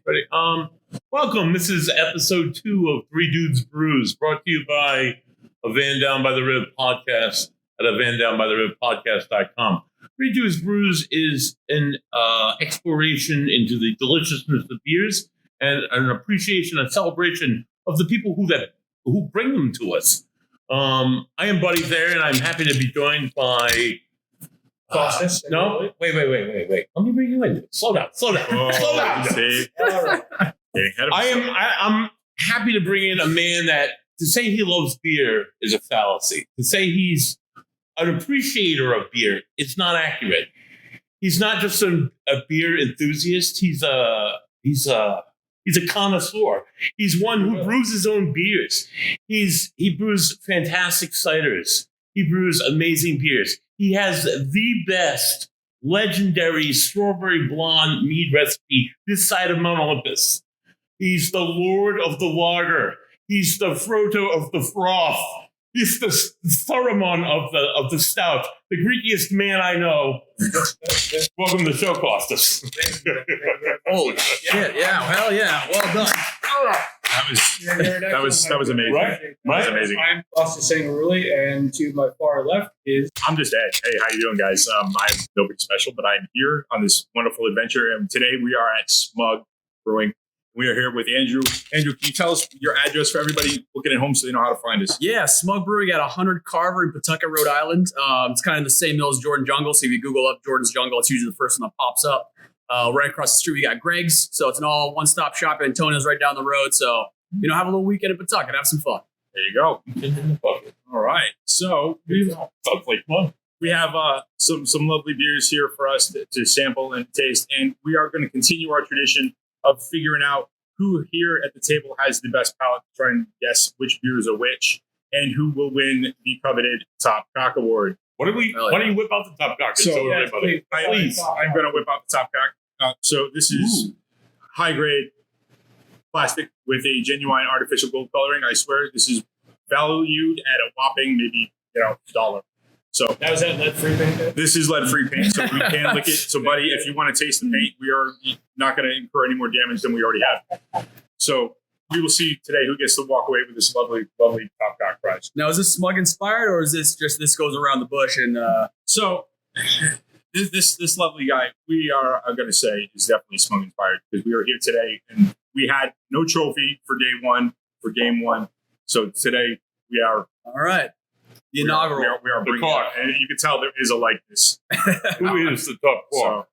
Ready? Welcome. This is episode 2 of Three Dudes Brews, brought to you by a Van Down by the Rib podcast at a vandownbytheribpodcast.com. Three Dudes Brews is an exploration into the deliciousness of beers and an appreciation and celebration of the people who bring them to us. I am Buddy there, and I'm happy to be joined by. No, wait. Let me bring you in. Slow down. Slow down. All right. I'm happy to bring in a man that to say he loves beer is a fallacy. To say he's an appreciator of beer, it's not accurate. He's not just a beer enthusiast. He's a connoisseur. He's one who brews his own beers. He brews fantastic ciders. He brews amazing beers. He has the best legendary strawberry blonde mead recipe this side of Mount Olympus. He's the Lord of the Lager. He's the Frodo of the Froth. He's the Saruman of the Stout. The Greekiest man I know. Welcome to the show, Costas. Holy shit! Yeah, hell yeah! Well done. That was amazing. Right? That was amazing. I'm Costas Sangaruli, and to my far left is I'm just Ed. Hey, how you doing, guys? I'm nobody special, but I'm here on this wonderful adventure, and today we are at Smug Brewing. We are here with Andrew. Andrew, can you tell us your address for everybody looking at home so they know how to find us? Yeah, Smug Brewing at 100 Carver in Pawtucket, Rhode Island. It's kind of the same mill as Jordan Jungle. So if you Google up Jordan's Jungle, it's usually the first one that pops up. Right across the street, we got Greg's. So it's an all one-stop shop. Antonio's right down the road. So, have a little weekend in Pawtucket. Have some fun. There you go. All right. So we have some lovely beers here for us to sample and taste. And we are going to continue our tradition of figuring out who here at the table has the best palate to try and guess which beers are which and who will win the coveted Top Cock Award. Why don't you whip out the Top Cock? So, everybody. Please. I'm going to whip out the Top Cock. So this is high-grade plastic with a genuine artificial gold coloring. I swear this is valued at a whopping maybe $1. So that was that lead-free paint. This is lead-free paint, so we can lick it. So, buddy, if you want to taste the paint, we are not going to incur any more damage than we already have. So we will see today who gets to walk away with this lovely, lovely Top Cock prize. Now, is this Smug inspired, or is this just this goes around the bush? And So this lovely guy, we are going to say, is definitely Smug inspired because we are here today and we had no trophy for day one, for game one. So today we are all right. The inaugural. We are bringing it, and you can tell there is a likeness. Who is the top four?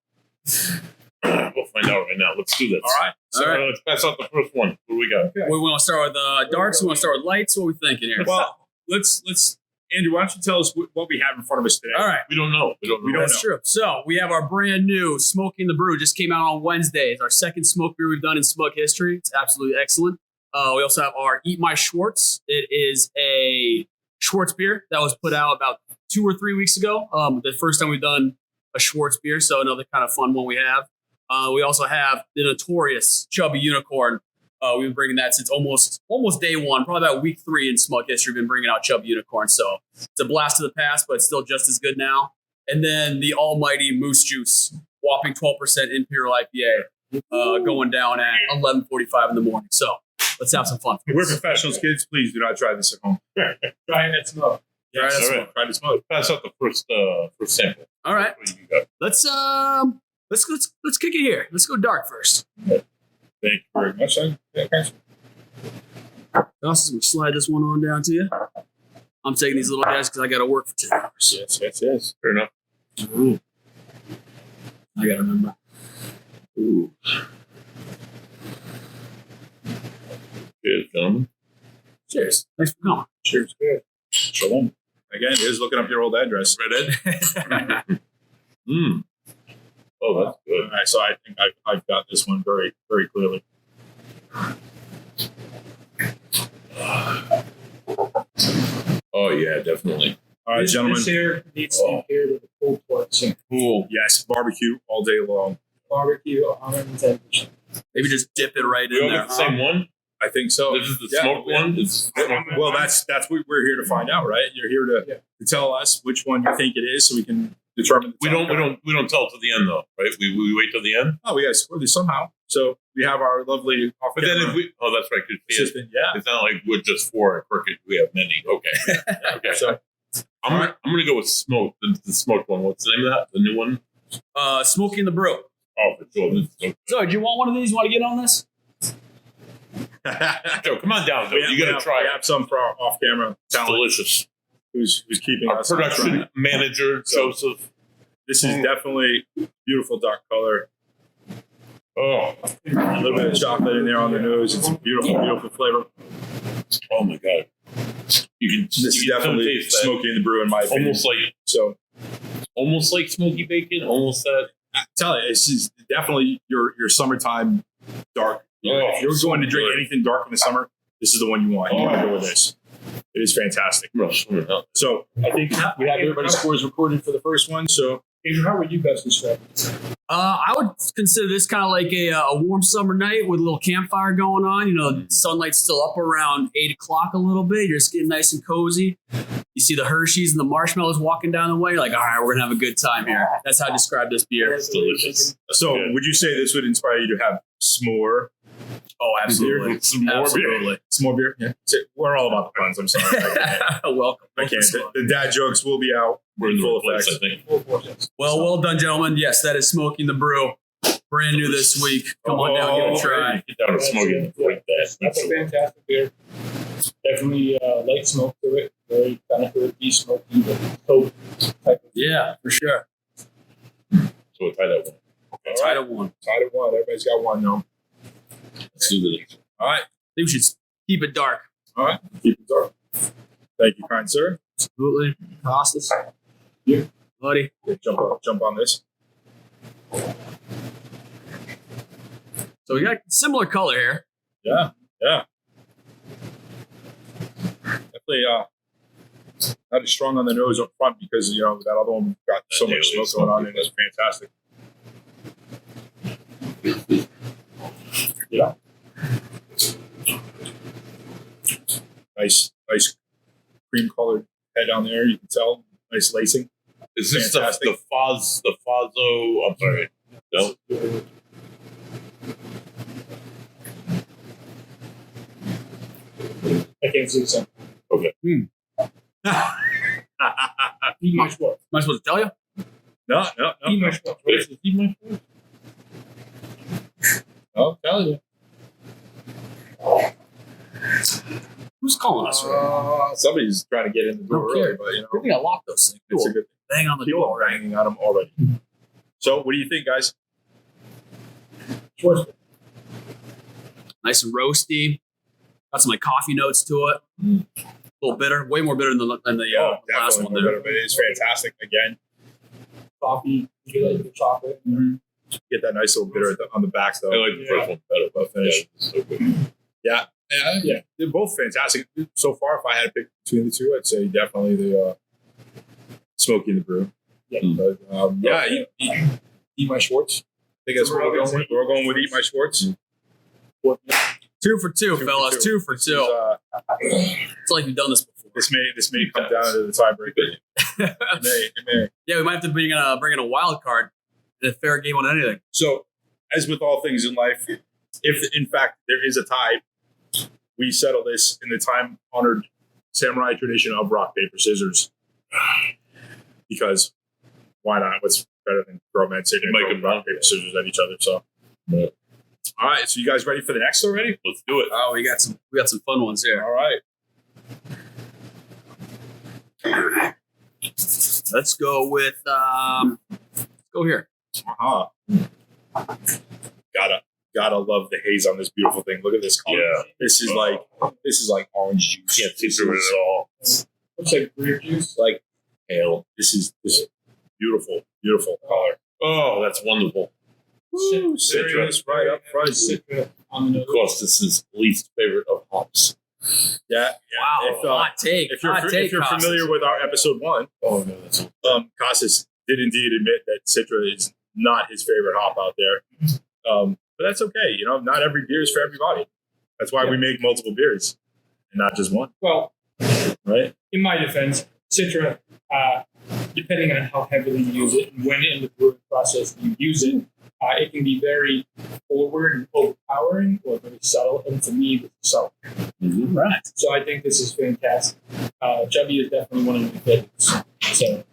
So, we'll find out right now. Let's do this. All right. So let's pass out the first one. What do we got? Okay. We want to start with darks. We want to start with lights. What are we thinking here? Well, let's Andrew, why don't you tell us what we have in front of us today? All right. We don't know. That's true. So we have our brand new Smoking the Brew. Just came out on Wednesday. It's our second smoke beer we've done in Smug history. It's absolutely excellent. We also have our Eat My Schwartz. It is a Schwartz beer that was put out about 2 or 3 weeks ago. The first time we've done a Schwartz beer, so another kind of fun one we have. We also have the notorious Chubby Unicorn. We've been bringing that since almost day one, probably about week 3 in Smug history. We've been bringing out Chubby Unicorn, so it's a blast of the past, but it's still just as good now. And then the almighty Moose Juice, whopping 12% Imperial IPA, going down at 11:45 in the morning. So let's have some fun. We're professionals, kids. Please do not try this at home. Try it at Smug. Yes, try the Smug. Pass out the first sample. All right. Let's kick it here. Let's go dark first. Thank you very much. Austin's going to slide this one on down to you. I'm taking these little guys because I got to work for 10 hours. Yes. Fair enough. Ooh. I got to remember. Ooh. Cheers, gentlemen. Cheers. Thanks for coming. Cheers. Good. Shalom. Again, here's looking up your old address. Read it. Oh, that's good. All right, so I think I've got this one very, very clearly. Oh yeah, definitely. All right, gentlemen. This here needs to be paired with a pulled pork. So Cool. Yes, barbecue all day long. barbecue, 110%. Maybe just dip it right We in all there. got the same one. I think so. This is the Yeah. smoked one. This is the smoked one. Well, that's what we're here to find out, right? You're here to tell us which one you think it is, so we can determine. The We don't tell it to the end though, right? We wait till the end. Oh, we got to score this somehow. So we have our lovely. But then if we, that's right, because assistant, yeah. it's not like we're just four at Crooked. We have many. Okay, okay. So I'm gonna go with smoked. The smoked one. What's the name of that? The new one? Smoking the brew. Oh, for sure. This is so good. So, do you want one of these? You want to get on this? Joe, come on down, Joe. You gotta try We it. have some for our off-camera It's talent delicious. who's keeping Our us on production track. manager, So- Joseph. This is definitely beautiful dark color. Oh, A little bit of chocolate in there on the nose. It's a beautiful, beautiful flavor. oh my God. You can. This is you can definitely taste that. Smoky in the Brew in my opinion. Almost like smoky bacon. Almost that. Tell you, this is definitely your summertime dark. Oh, If you're going to drink good. anything dark in the summer, this is the one you want. You want to go with this. It is fantastic. So I think we have everybody's scores recorded for the first one. So Andrew, how would you best describe it? I would consider this kind of like a warm summer night with a little campfire going on. You know, sunlight's still up around 8 o'clock a little bit. You're just getting nice and cozy. You see the Hershey's and the marshmallows walking down the way. You're like, all right, we're going to have a good time here. That's how I describe this beer. It's delicious. so good. would you say this would inspire you to have s'more? Oh, absolutely. Some more beer. Absolutely. S'more beer? Yeah. We're all about the puns. I'm sorry. Welcome. I can't. The dad jokes will be out. We're in the full right place, effect. I think. Full force. Well done, gentlemen. Yes, that is Smoking the Brew. Brand new this week. Come on down, give it a try. Get down and smoke it. Like that. That's a fantastic beer. Definitely light smoke to it. Very kind of earthy, smoky, but coke type of. Yeah, for sure. So we'll try that one. All Tied right. at one. Tied at one. Everybody's got one though. Let's do this. All right. I think we should keep it dark. All right. Keep it dark. Thank you, kind sir. Absolutely. Costas. Yeah. Buddy. Jump on this. So we got similar color here. Yeah. Definitely not as strong on the nose up front because that other one got so much smoke going on and it's fantastic. Yeah. Nice cream colored head on there, you can tell. Nice lacing. Is this Fantastic. the Fazzo? I'm sorry. No. I can't see something. Okay. Eat my Schwartz. Am I supposed to tell you? No. Eat my Schwartz. What is it? Eat my Schwartz. I'll tell you. Who's calling us? Somebody's trying to get in the door Don't care. early, but Good thing I locked those things. it's a good Bang on the people door. are banging on them already. So, what do you think, guys? Schwartz. Nice and roasty. Got some like coffee notes to it. A little bitter. Way more bitter than the last Definitely one more there. better, but it's fantastic. Again, Coffee. You like the chocolate. get that nice little bitter on the back, though. I like the first one better, but finish. it's so good. Yeah, they're both fantastic. So far, if I had to pick between the two, I'd say definitely the Smoky and the Brew. Yeah. But, eat my Schwartz. I think that's what we're going with. We're going with Eat My Schwartz. 2 for 2, fellas. 2 for 2. This is, It's like we've done this before. this may come down to the tiebreaker. It may. Yeah, we might have to bring in a wild card. A fair game on anything. So, as with all things in life, if in fact there is a tie, we settle this in the time-honored samurai tradition of rock, paper, scissors. Because why not? What's better than grown men sitting Make and them rock, paper, scissors at each other? So, Yeah. all right. So, you guys ready for the next already? Let's do it. Oh, we got some fun ones here. All right. Let's go with let's go here. Gotta love the haze on this beautiful thing. Look at this color. Yeah. This is like orange juice. Can't see through it at all. Looks like grape juice. Like ale. This is beautiful, beautiful color. Oh, that's wonderful. Woo, citrus right up front. Citra on the Of nose. course, this is least favorite of hops. Yeah. Wow, hot take. If you're, Hot take, if you're Costas. familiar with our episode 1, Oh no, that's Costas did indeed admit that Citra is not his favorite hop out there. But that's okay. You know, not every beer is for everybody. That's why we make multiple beers and not just one. Well, Right? in my defense, Citra, depending on how heavily you use it and when in the brewing process you use it, it can be very forward and overpowering or very subtle. And to me, it's subtle. Right. So I think this is fantastic. Chubby is definitely one of my favorites. So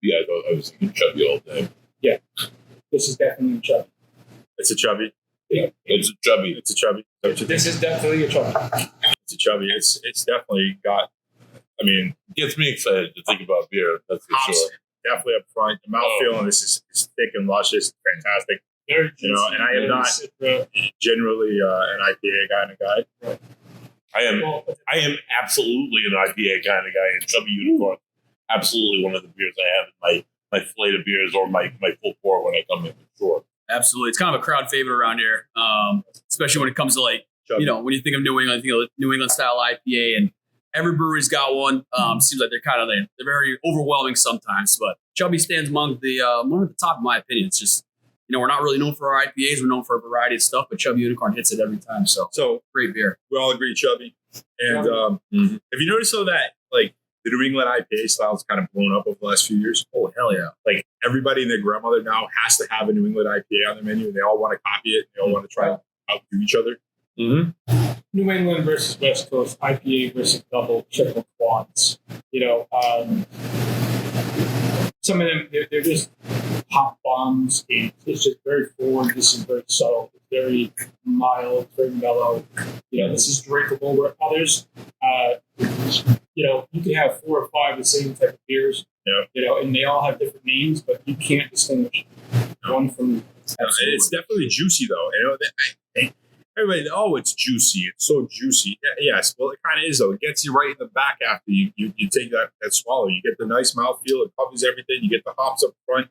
yeah. I was thinking chubby all day. this is definitely chubby. It's a chubby. It's a chubby. It's a chubby. This is definitely a chubby. It's a chubby. It's definitely got, I mean, Gets me excited to think about beer. That's for hops sure. definitely up front. The mouthfeel on this is thick and luscious. Fantastic. Very juicy. You know, and I am not Citra. generally an IPA kind of guy. I am absolutely an IPA kind of guy, and Chubby Unicorn, absolutely one of the beers I have in my slate of beers or my full pour when I come in, for sure. Absolutely. It's kind of a crowd favorite around here, especially when it comes to like, Chubby. you know, when you think of New England, you think of New England style IPA, and every brewery's got one. Seems like they're very overwhelming sometimes, but Chubby stands among the one at the top in my opinion. It's just, you know, we're not really known for our IPAs. We're known for a variety of stuff, but Chubby Unicorn hits it every time. So great beer. We all agree chubby. And have you noticed though that like the New England IPA style has kind of blown up over the last few years? Oh, hell yeah. Like everybody and their grandmother now has to have a New England IPA on their menu, and they all want to copy it. They all want to try to outdo each other. New England versus West Coast, IPA versus double, triple quads. You know, some of them, they're just pop bombs. It's just very forward. This is very subtle. It's very mild, very mellow. You know, this is drinkable. Where others, you know, you can have 4 or 5 the same type of beers. Yeah. You know, and they all have different names, but you can't distinguish one from. It's definitely juicy though. You know, everybody, oh, it's juicy. It's so juicy. Yeah, yes, well, it kind of is though. It gets you right in the back after you take that swallow. You get the nice mouthfeel. It covers everything. You get the hops up front.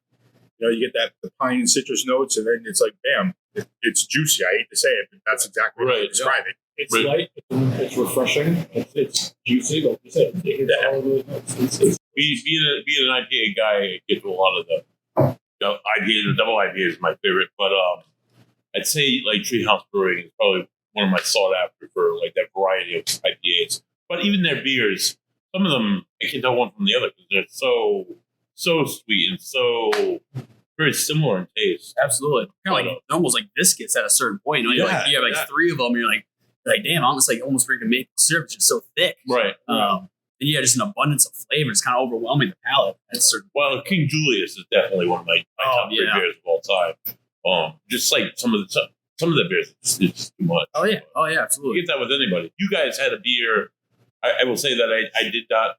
You know, you get the pine and citrus notes, and then it's like, bam, it's juicy. I hate to say it, but that's exactly what I describe it. It's light. It's refreshing. It's juicy, like you said. It hits all of those notes. Being an IPA guy, I get to a lot of the IPA. The double IPA is my favorite, but I'd say like Treehouse Brewing is probably one of my sought after for like that variety of IPAs. But even their beers, some of them I can tell one from the other because they're so sweet and so very similar in taste. Absolutely. Kind of like almost like biscuits at a certain point. You know, you have like 3 of them. You're like damn, I'm just like almost drinking maple syrup. It's just so thick. Right. And yeah, just an abundance of flavor. It's kind of overwhelming the palate. Well, King Julius is definitely one of my top 3 beers of all time. Just like some of the beers, it's just too much. Oh yeah, absolutely. You get that with anybody. You guys had a beer. I will say that I did not.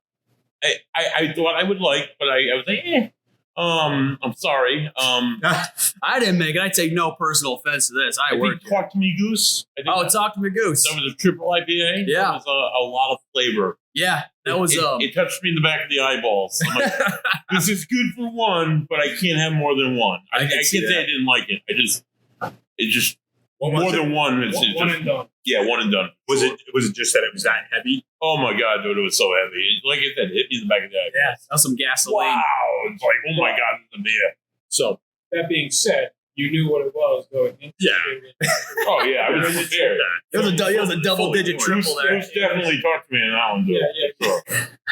I thought I would like, but I was like, I'm sorry. I didn't make it. I take no personal offense to this. I worked. Talk to Me Goose. Talk to Me Goose. That was a triple IPA. Yeah, that was a lot of flavor. Yeah, that was. It touched me in the back of the eyeballs. I'm like, this is good for one, but I can't have more than one. I can't say I didn't like it. It just more than one. It's one and done. Yeah, one and done. Was it just that it was that heavy? Oh my god, dude, it was so heavy. Like I said, it hit me in the back of the eye. Yeah, that was some gasoline. Wow, it's like, oh my god, it's a beer. So that being said, you knew what it was going into. Yeah. Oh yeah, I was prepared. It was a double-digit triple there. Goose definitely talked to me on that one, dude. Yeah. Sure.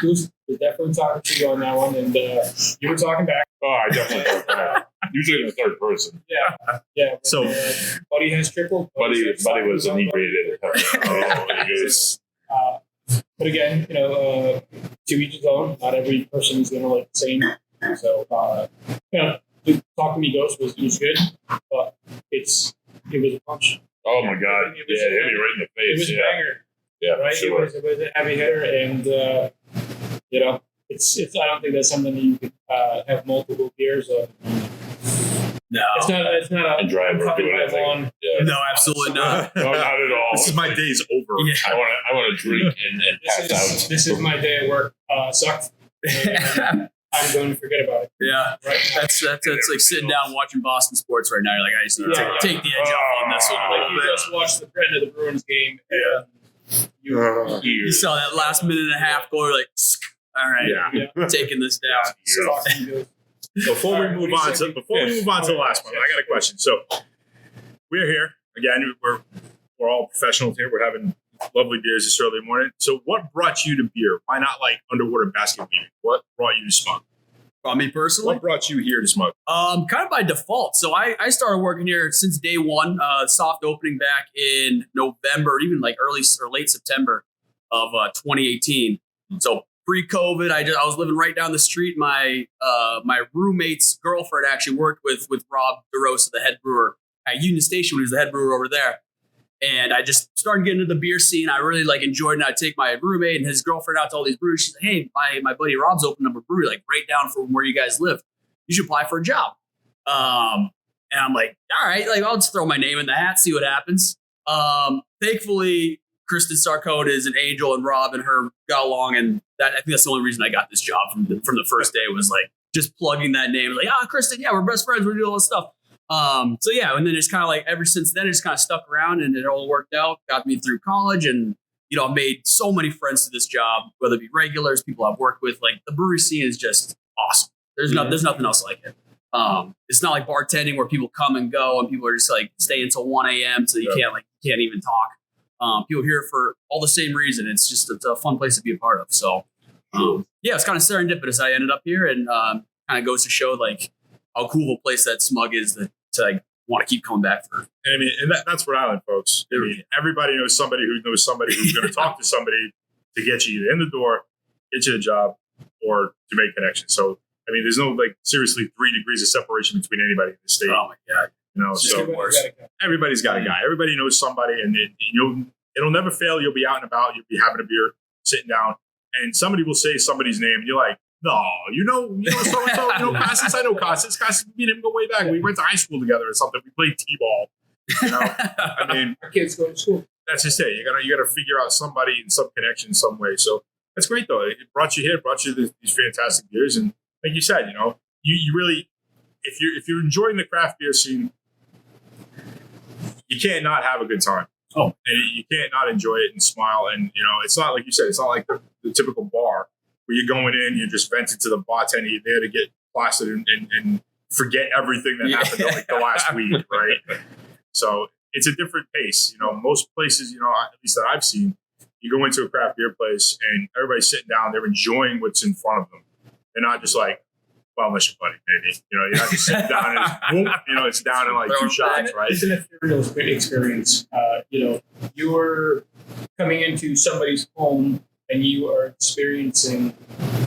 Goose was definitely talking to you on that one, and you were talking back. Oh, I definitely talked back. Usually in the third person. Yeah. So, Buddy has tripled. Buddy was inebriated. But again, you know, to each his own. Not every person is going to like the same. So, you know, Talk to Me Ghost was good, but it was a punch. Oh my god! It hit me right in the face. It was a banger. Yeah, right. Sure. It was a heavy hitter, and you know, it's. I don't think that's something that you could have multiple beers of. No, it's not a drive one. Yeah. No, absolutely not. No, not at all. This is my day's over. Yeah. I want to drink and pass out. This is my day at work. Sucked. I'm going to forget about it. Yeah, that's like sitting down watching Boston sports right now. You're like, I just need to take the edge off on this one. Like you just watched the end of the Bruins game. And You saw that last minute and a half goal. You're like, all right, taking this down. Before we move on to the last one, I got a question. So we're here again. We're all professionals here. We're having lovely beers this early morning. So what brought you to beer? Why not like underwater basket weaving? What brought you to Smug? Me personally, What brought you here to Smug? Kind of by default. So I started working here since day one. Soft opening back in November, even like early or late September of 2018. So pre-COVID, I was living right down the street. My roommate's girlfriend actually worked with Rob DeRosa, the head brewer at Union Station when he was the head brewer over there. And I just started getting into the beer scene. I really enjoyed it. I'd take my roommate and his girlfriend out to all these breweries. She's like, hey, my buddy Rob's opened up a brewery right down from where you guys live. You should apply for a job. And I'm like, all right, I'll just throw my name in the hat, see what happens. Thankfully, Kristen Sarcode is an angel, and Rob and her got along. And I think that's the only reason I got this job from the first day was just plugging that name. Kristen, yeah, we're best friends. We're doing all this stuff. So yeah, and then it's kind of ever since then, it just kind of stuck around and it all worked out, got me through college, and I've made so many friends to this job, whether it be regulars, people I've worked with. The brewery scene is just awesome. There's nothing else like it. It's not like bartending where people come and go and people are just staying until 1 a.m. so you can't even talk. People here for all the same reason. It's a fun place to be a part of. So it's kind of serendipitous. I ended up here, and kind of goes to show how cool of a place that Smug is to want to keep coming back for. And I mean, that's Rhode Island, folks. I mean, everybody knows somebody who's going to talk to somebody to get you either in the door, get you a job, or to make connections. So, I mean, there's no seriously 3 degrees of separation between anybody in the state. Oh my God. So everybody's got a guy. Everybody knows somebody, and it'll never fail. You'll be out and about. You'll be having a beer, sitting down, and somebody will say somebody's name, and you're like, no, so-and-so, Costas, I know Costas. Costas, me and him go way back. We went to high school together or something. We played T-ball. I mean, our kids go to school. That's just it. You gotta figure out somebody in some connection, some way. So that's great, though. It brought you here, brought you these fantastic beers. And like you said, you really, if you're enjoying the craft beer scene, you can't not have a good time. Oh, and you can't not enjoy it and smile. And, it's not like you said, it's not like the typical bar where you're going in, you're just venting to the bartender, you're there to get plastered and forget everything that happened the last week, right? So it's a different pace. Most places, at least that I've seen, you go into a craft beer place and everybody's sitting down, they're enjoying what's in front of them. They're not just well, unless you're funny, maybe. You're not just sitting down and boom, it's down in 2 shots, right? It's an ethereal experience. You're coming into somebody's home and you are experiencing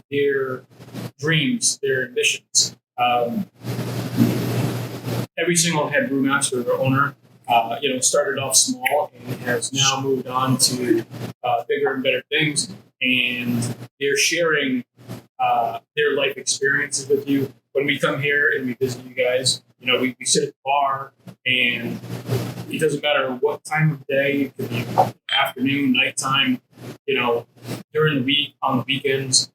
their dreams, their ambitions. Every single head brewmaster or owner, started off small and has now moved on to bigger and better things. And they're sharing their life experiences with you. When we come here and we visit you guys, we sit at the bar, and it doesn't matter what time of day. It could be afternoon, nighttime, during the week, on the weekends.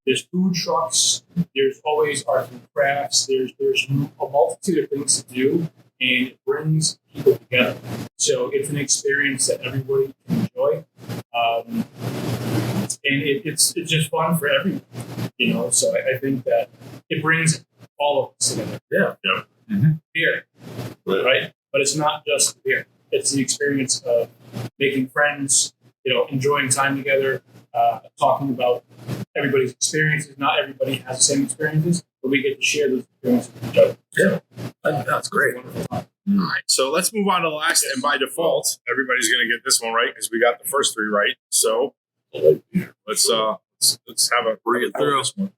There's food trucks. There's always arts and crafts. There's a multitude of things to do, and it brings people together. So it's an experience that everybody can enjoy. And it's just fun for everyone, So I think that it brings all of us together. Yeah. Mm-hmm. Beer, right? But it's not just beer. It's the experience of making friends, enjoying time together, talking about everybody's experiences. Not everybody has the same experiences, but we get to share those experiences with each other. Yeah, that's great. All right, so let's move on to the last, and by default, everybody's going to get this one right because we got the first 3 right. So let's have a bring it through. This one.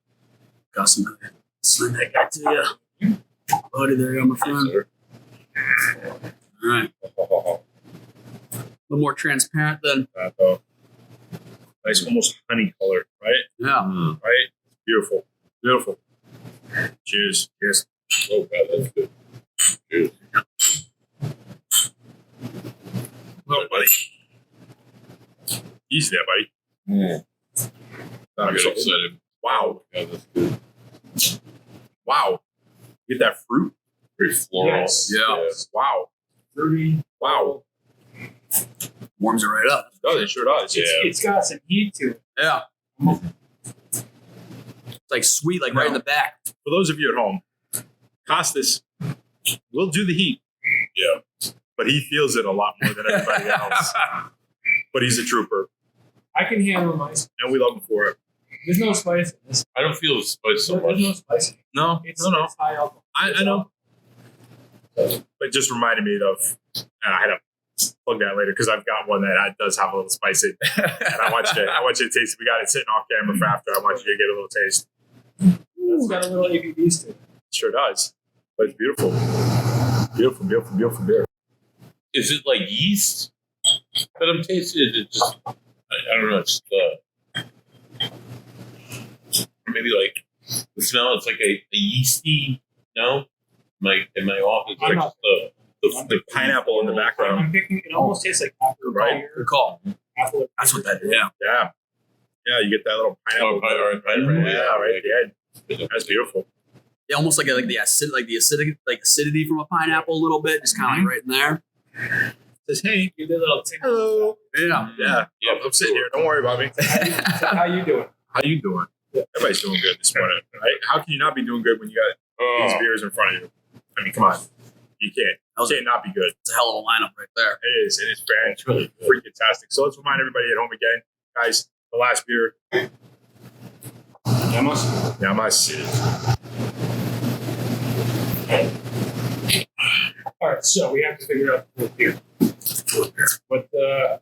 Got some send that guy to you, buddy. There you go, my friend. All right, a little more transparent than nice, almost honey color, right? Yeah, right. Beautiful, beautiful. Cheers. Cheers. Oh, God, that's good. Cheers. Well, buddy. Easy there, buddy. I'm so excited. Wow. God, that's good. Wow. Get that fruit. Very floral. Yes. Yeah. Wow. Fruity. Wow. Warms it right up. No, it sure does. It's got some heat to it. Yeah. It's like sweet, like right in the back. For those of you at home, Costas will do the heat. Yeah. But he feels it a lot more than everybody else. But he's a trooper, I can handle mice. and we love him for it. There's no spice in this. I don't feel the spice so There's much. no spice. No, It's, no. it's high alcohol. I know. But it just reminded me of, and I had to plug that later because I've got one that does have a little spice in it. And I want you to taste it. We got it sitting off camera for after. I want you to get a little taste. It's got a little ABVs to it. It sure does. But it's beautiful. Beautiful, beautiful, beautiful beer. Is it like yeast that I'm tasting? Is it just, I don't know, it's maybe like the smell, it's like a yeasty, no? In my office, I'm like not- the Pineapple in the background. I'm picking, it almost tastes like apple. Right. Good call. Apple. That's what that is. Yeah. Yeah. Yeah, you get that little pineapple. Pineapple, Yeah, right at the end. That's beautiful. Yeah, almost like the acidity from a pineapple a little bit, just kind of like right in there. Says, hey, You did a little tinkle. hello. Yeah. Yeah. Yeah, I'm sitting here. Don't worry about me. How you doing? How you doing? Yeah. Everybody's doing good this morning, right? How can you not be doing good when you got these beers in front of you? I mean, come on. You can't. You can't not be good. It's a hell of a lineup right there. It is. It is fantastic. Freaking fantastic. So let's remind everybody at home again, guys, the last beer. Yamas. All right, so we have to figure out the beer. What the?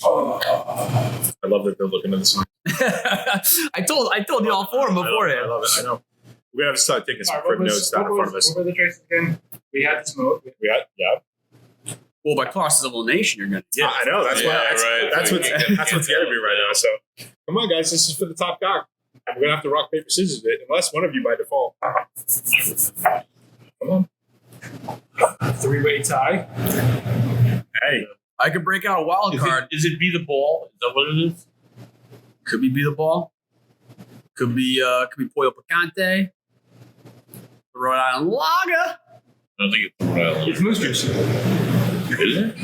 I love that they're looking at this one. I told you all four beforehand. I love it. I know. We're going to have to start taking some All right, crib notes down in front of us. What were the choices again? We had the smoke. We got, yeah. Well, by process of elimination, you're gonna get. I know. That's Yeah, why. right. That's what's getting me right now. So come on, guys. This is for the top cock. We're going to have to rock, paper, scissors it, unless one of you by default. Come on. Three-way tie. Hey. I could break out a wild card. Is it be the ball? Is that what it is? Could be the ball. Could be Pollo Picante. Rhode Island Lager. I don't think it's Rhode Island. It's moose juice. Is it?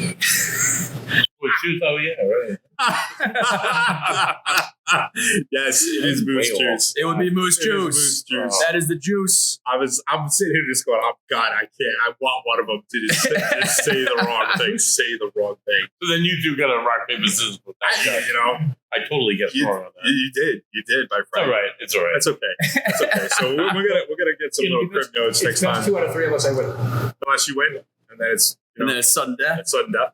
Well, shoot, oh, yeah, right. Yes, it is moose Way off. juice. It would be moose It is juice. moose juice. That is the juice. I'm sitting here just going, oh God, I can't. I want one of them to just say the wrong thing. Say the wrong thing. So then you two got to rock, paper, scissors with that guy. You know, I totally get you, thrown on that. you did, my It's friend. all right. It's all right. That's okay. That's okay. So we're gonna get some little crib notes next time, 2 out of 3 unless I win. unless you win, and then it's And then it's sudden death. it's sudden death.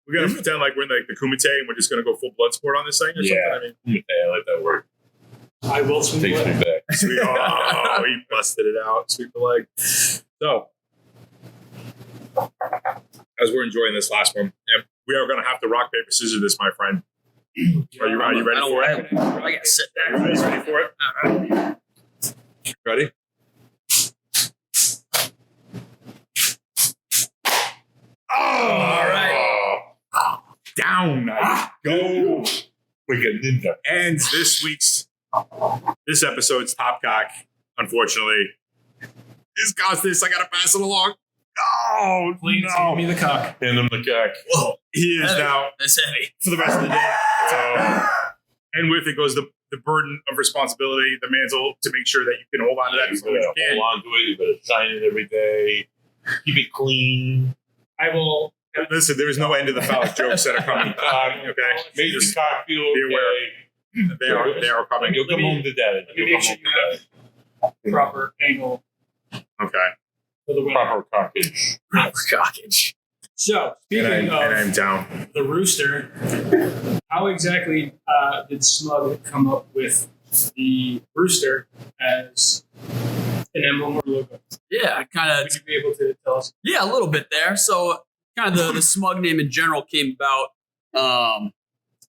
We're gonna pretend like we're in like the Kumite and we're just gonna go full blood sport on this thing or something. I mean, I like that word. I will swing Takes the me leg. back. sweet, oh, he busted it out, sweep the leg. So, as we're enjoying this last one, we are gonna have to rock paper scissors this, my friend. Are you ready for it? I gotta sit Are there. you ready for it? Ready? All right. Down I go. Like a ninja. And this episode's top cock, unfortunately, is Costas. I gotta pass it along. Oh Please hand me the cock. Hand him the cack. Whoa. He is Heavy. now It's heavy. for the rest of the day. And with it goes the burden of responsibility, the mantle to make sure that you can hold on to that You as long as better you can. hold on to it. You better shine it every day. Keep it clean. I will. Listen, there is no end to the phallic jokes that are coming. Okay, Make the Just cock feel be aware. okay. They are coming. You'll come home to daddy. Let me You'll make come sure home you to daddy. proper angle Okay, for the winner. Proper cockage. Proper cockage. So, speaking and of I'm down. the rooster, how exactly did Smug come up with the rooster as an emblem or logo? Yeah, kind of. Would you be able to tell us? Yeah, a little bit there. So, kind of the Smug name in general came about.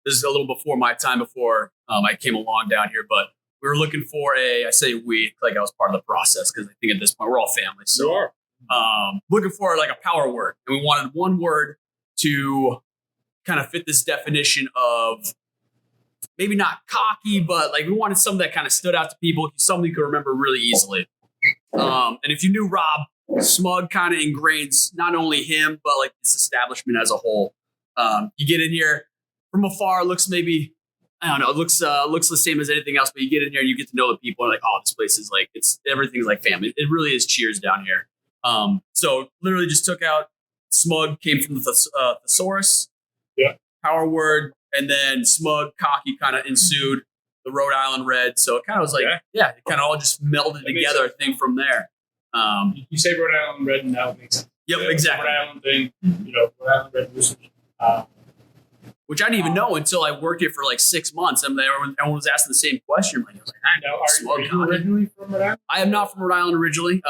This is a little before my time, before I came along down here, but we were looking for I say we, like I was part of the process, because I think at this point we're all family. So, Sure. looking for like a power word, and we wanted one word to kind of fit this definition of maybe not cocky, but like we wanted something that kind of stood out to people, something you could remember really easily. And if you knew Rob, Smug kind of ingrains not only him, but like this establishment as a whole. You get in here from afar, looks maybe, I don't know, it looks the same as anything else, but you get in here and you get to know the people and like, oh, this place is like, everything's like family. It really is cheers down here. So literally just took out Smug, came from the thesaurus, power word, and then Smug, cocky kind of ensued, the Rhode Island red. So it kind of was like, it kind of all just melded together, I think, from there. You say Rhode Island red, and that would make sense. Yep, exactly. Rhode Island thing, Rhode Island red whiskey. Which I didn't even know until I worked here for like 6 months. And everyone was asking the same question. Like, I was like, Are you originally from Rhode Island? I am not from Rhode Island originally.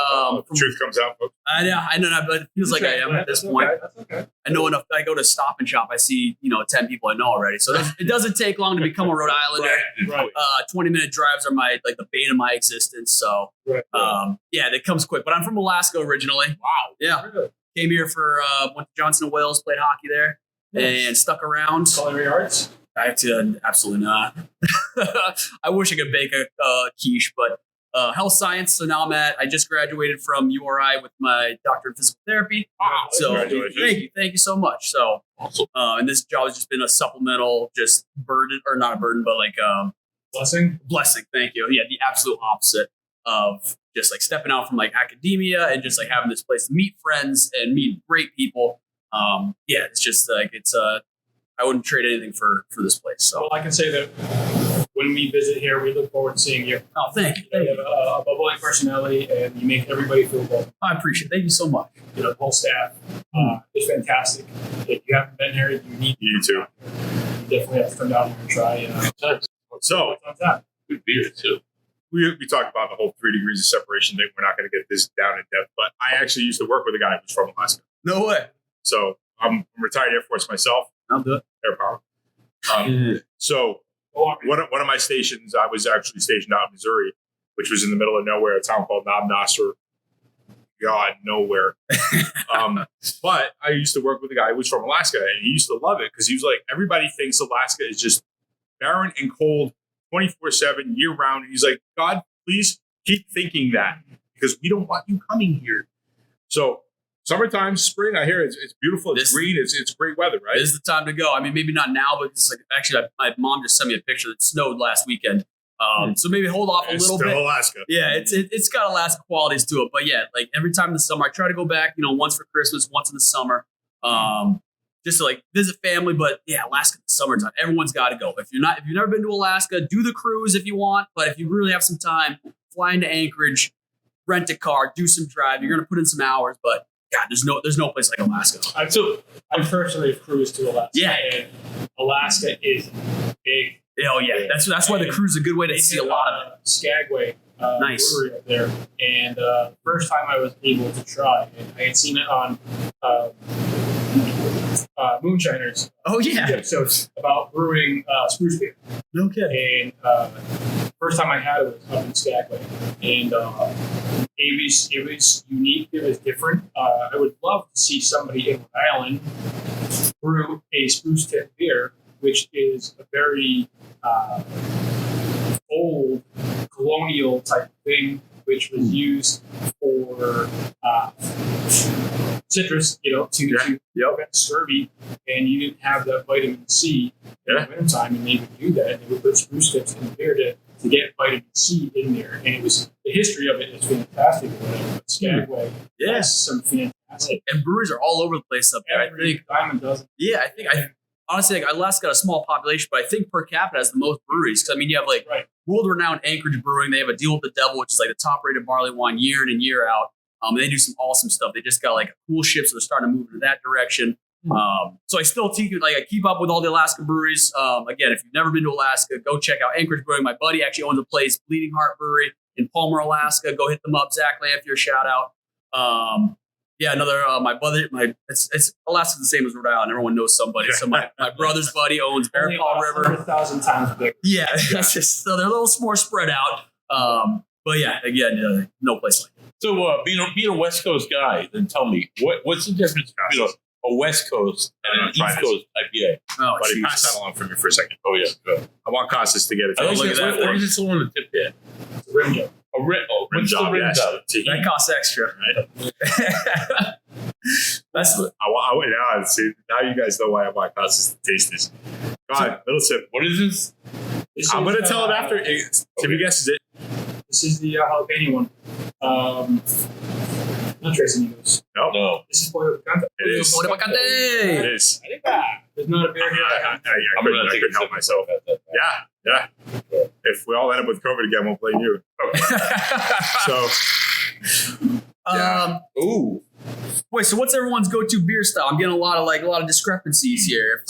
Truth comes out, folks. I know, but it feels like I am at this point. That's okay. I know enough. I go to Stop and Shop. I see 10 people I know already. So it doesn't take long to become a Rhode Islander. Right. 20-minute drives are the bane of my existence. So that comes quick. But I'm from Alaska originally. Wow. Yeah. Really? Came here for went to Johnson & Wales, played hockey there. And stuck around. Culinary arts? Absolutely not. I wish I could bake a quiche, but health science. So now I just graduated from URI with my doctorate in physical therapy. Wow. So thank you so much. So, and this job has just been a supplemental, just burden, or not a burden, but like Blessing. Thank you. Yeah, the absolute opposite of just like stepping out from like academia and just like having this place to meet friends and meet great people. It's just like I wouldn't trade anything for this place. So well, I can say that when we visit here, we look forward to seeing you. Oh, thank you. You have a bubbling personality, and you make everybody feel welcome. I appreciate it. Thank you so much. The whole staff is fantastic. If you haven't been here, you need to. You definitely have to come down here and try. So what's on tap? Good beer too. We talked about the whole 3 degrees of separation thing. We're not going to get this down in depth, but I actually used to work with a guy who's from Alaska. No way. So I'm retired Air Force myself. I'll do it. Air Power. So one of my stations, I was actually stationed out in Missouri, which was in the middle of nowhere, a town called Knob Noster. God, nowhere. But I used to work with a guy who was from Alaska, and he used to love it because he was like, everybody thinks Alaska is just barren and cold 24/7 year round. And he's like, God, please keep thinking that because we don't want you coming here. So summertime, spring, I hear it's beautiful. It's green. It's great weather, right? This is the time to go. I mean, maybe not now, but it's like actually, my mom just sent me a picture that snowed last weekend. So maybe hold off a little bit. Alaska. Yeah, it's got Alaska qualities to it. But yeah, like every time in the summer, I try to go back. Once for Christmas, once in the summer, just to like visit family. But yeah, Alaska in the summertime, everyone's got to go. If you've never been to Alaska, do the cruise if you want. But if you really have some time, fly into Anchorage, rent a car, do some drive. You're gonna put in some hours, but God, there's no place like Alaska. I personally have cruised to Alaska. Yeah, and Alaska is big. Oh yeah, that's why the cruise is a good way to see a lot of it. Skagway, nice brewery up there, and first time I was able to try, and I had seen it on Moonshiners. Oh yeah, so it's about brewing spruce beer. Okay, and first time I had it was up in Skagway, and it was unique. It was different. I would love to see somebody in Rhode Island brew a spruce tip beer, which is a very old colonial type thing, which was used for citrus, to prevent scurvy, and you didn't have that vitamin C in the wintertime, and they would do that. They would put spruce tips in the beer to get vitamin C in there, and it was the history of it is fantastic. But Skagway, some fantastic, and breweries are all over the place up there. Every I think diamond does it. Yeah, I think honestly, like Alaska's got a small population, but I think per capita has the most breweries. Because I mean, you have like world-renowned Anchorage Brewing. They have a Deal with the Devil, which is like the top-rated barley wine year in and year out. And they do some awesome stuff. They just got like a cool ship, so they're starting to move into that direction. So I still I keep up with all the Alaska breweries. Again, if you've never been to Alaska, go check out Anchorage Brewing. My buddy actually owns a place, Bleeding Heart Brewery in Palmer, Alaska. Go hit them up. Zach Lamp, your shout out. Another my brother. It's Alaska's the same as Rhode Island. Everyone knows somebody. So my brother's buddy owns Bear Paw River. 1,000 times bigger. Yeah, that's just so they're a little more spread out. But yeah, again, no place like it. So being a West Coast guy, then tell me what's the difference between a West Coast and an Try East this. Coast IPA. Oh, Buddy, jeez. pass that along for me for a second. Oh yeah, good. I want Costas to get it. I like look at that What thing. is it still on the tip yet? It's a rim job. A rim. Oh, Rim what's the job, rim yes. job? That costs extra. That's Now, see, now you guys know why I want Costas to taste this. Go on, little sip. What is this? I'm going to tell him after. If he guesses it. This is the jalapeno one. Not Tres Amigos. Nope. No. This is Pollo Picante. It is. Pollo Picante. It is. I think there's not a beer here. I I'm gonna take couldn't help myself. Yeah. If we all end up with COVID again, we'll blame you. So, yeah. Ooh. Wait, so what's everyone's go-to beer style? I'm getting a lot of discrepancies here.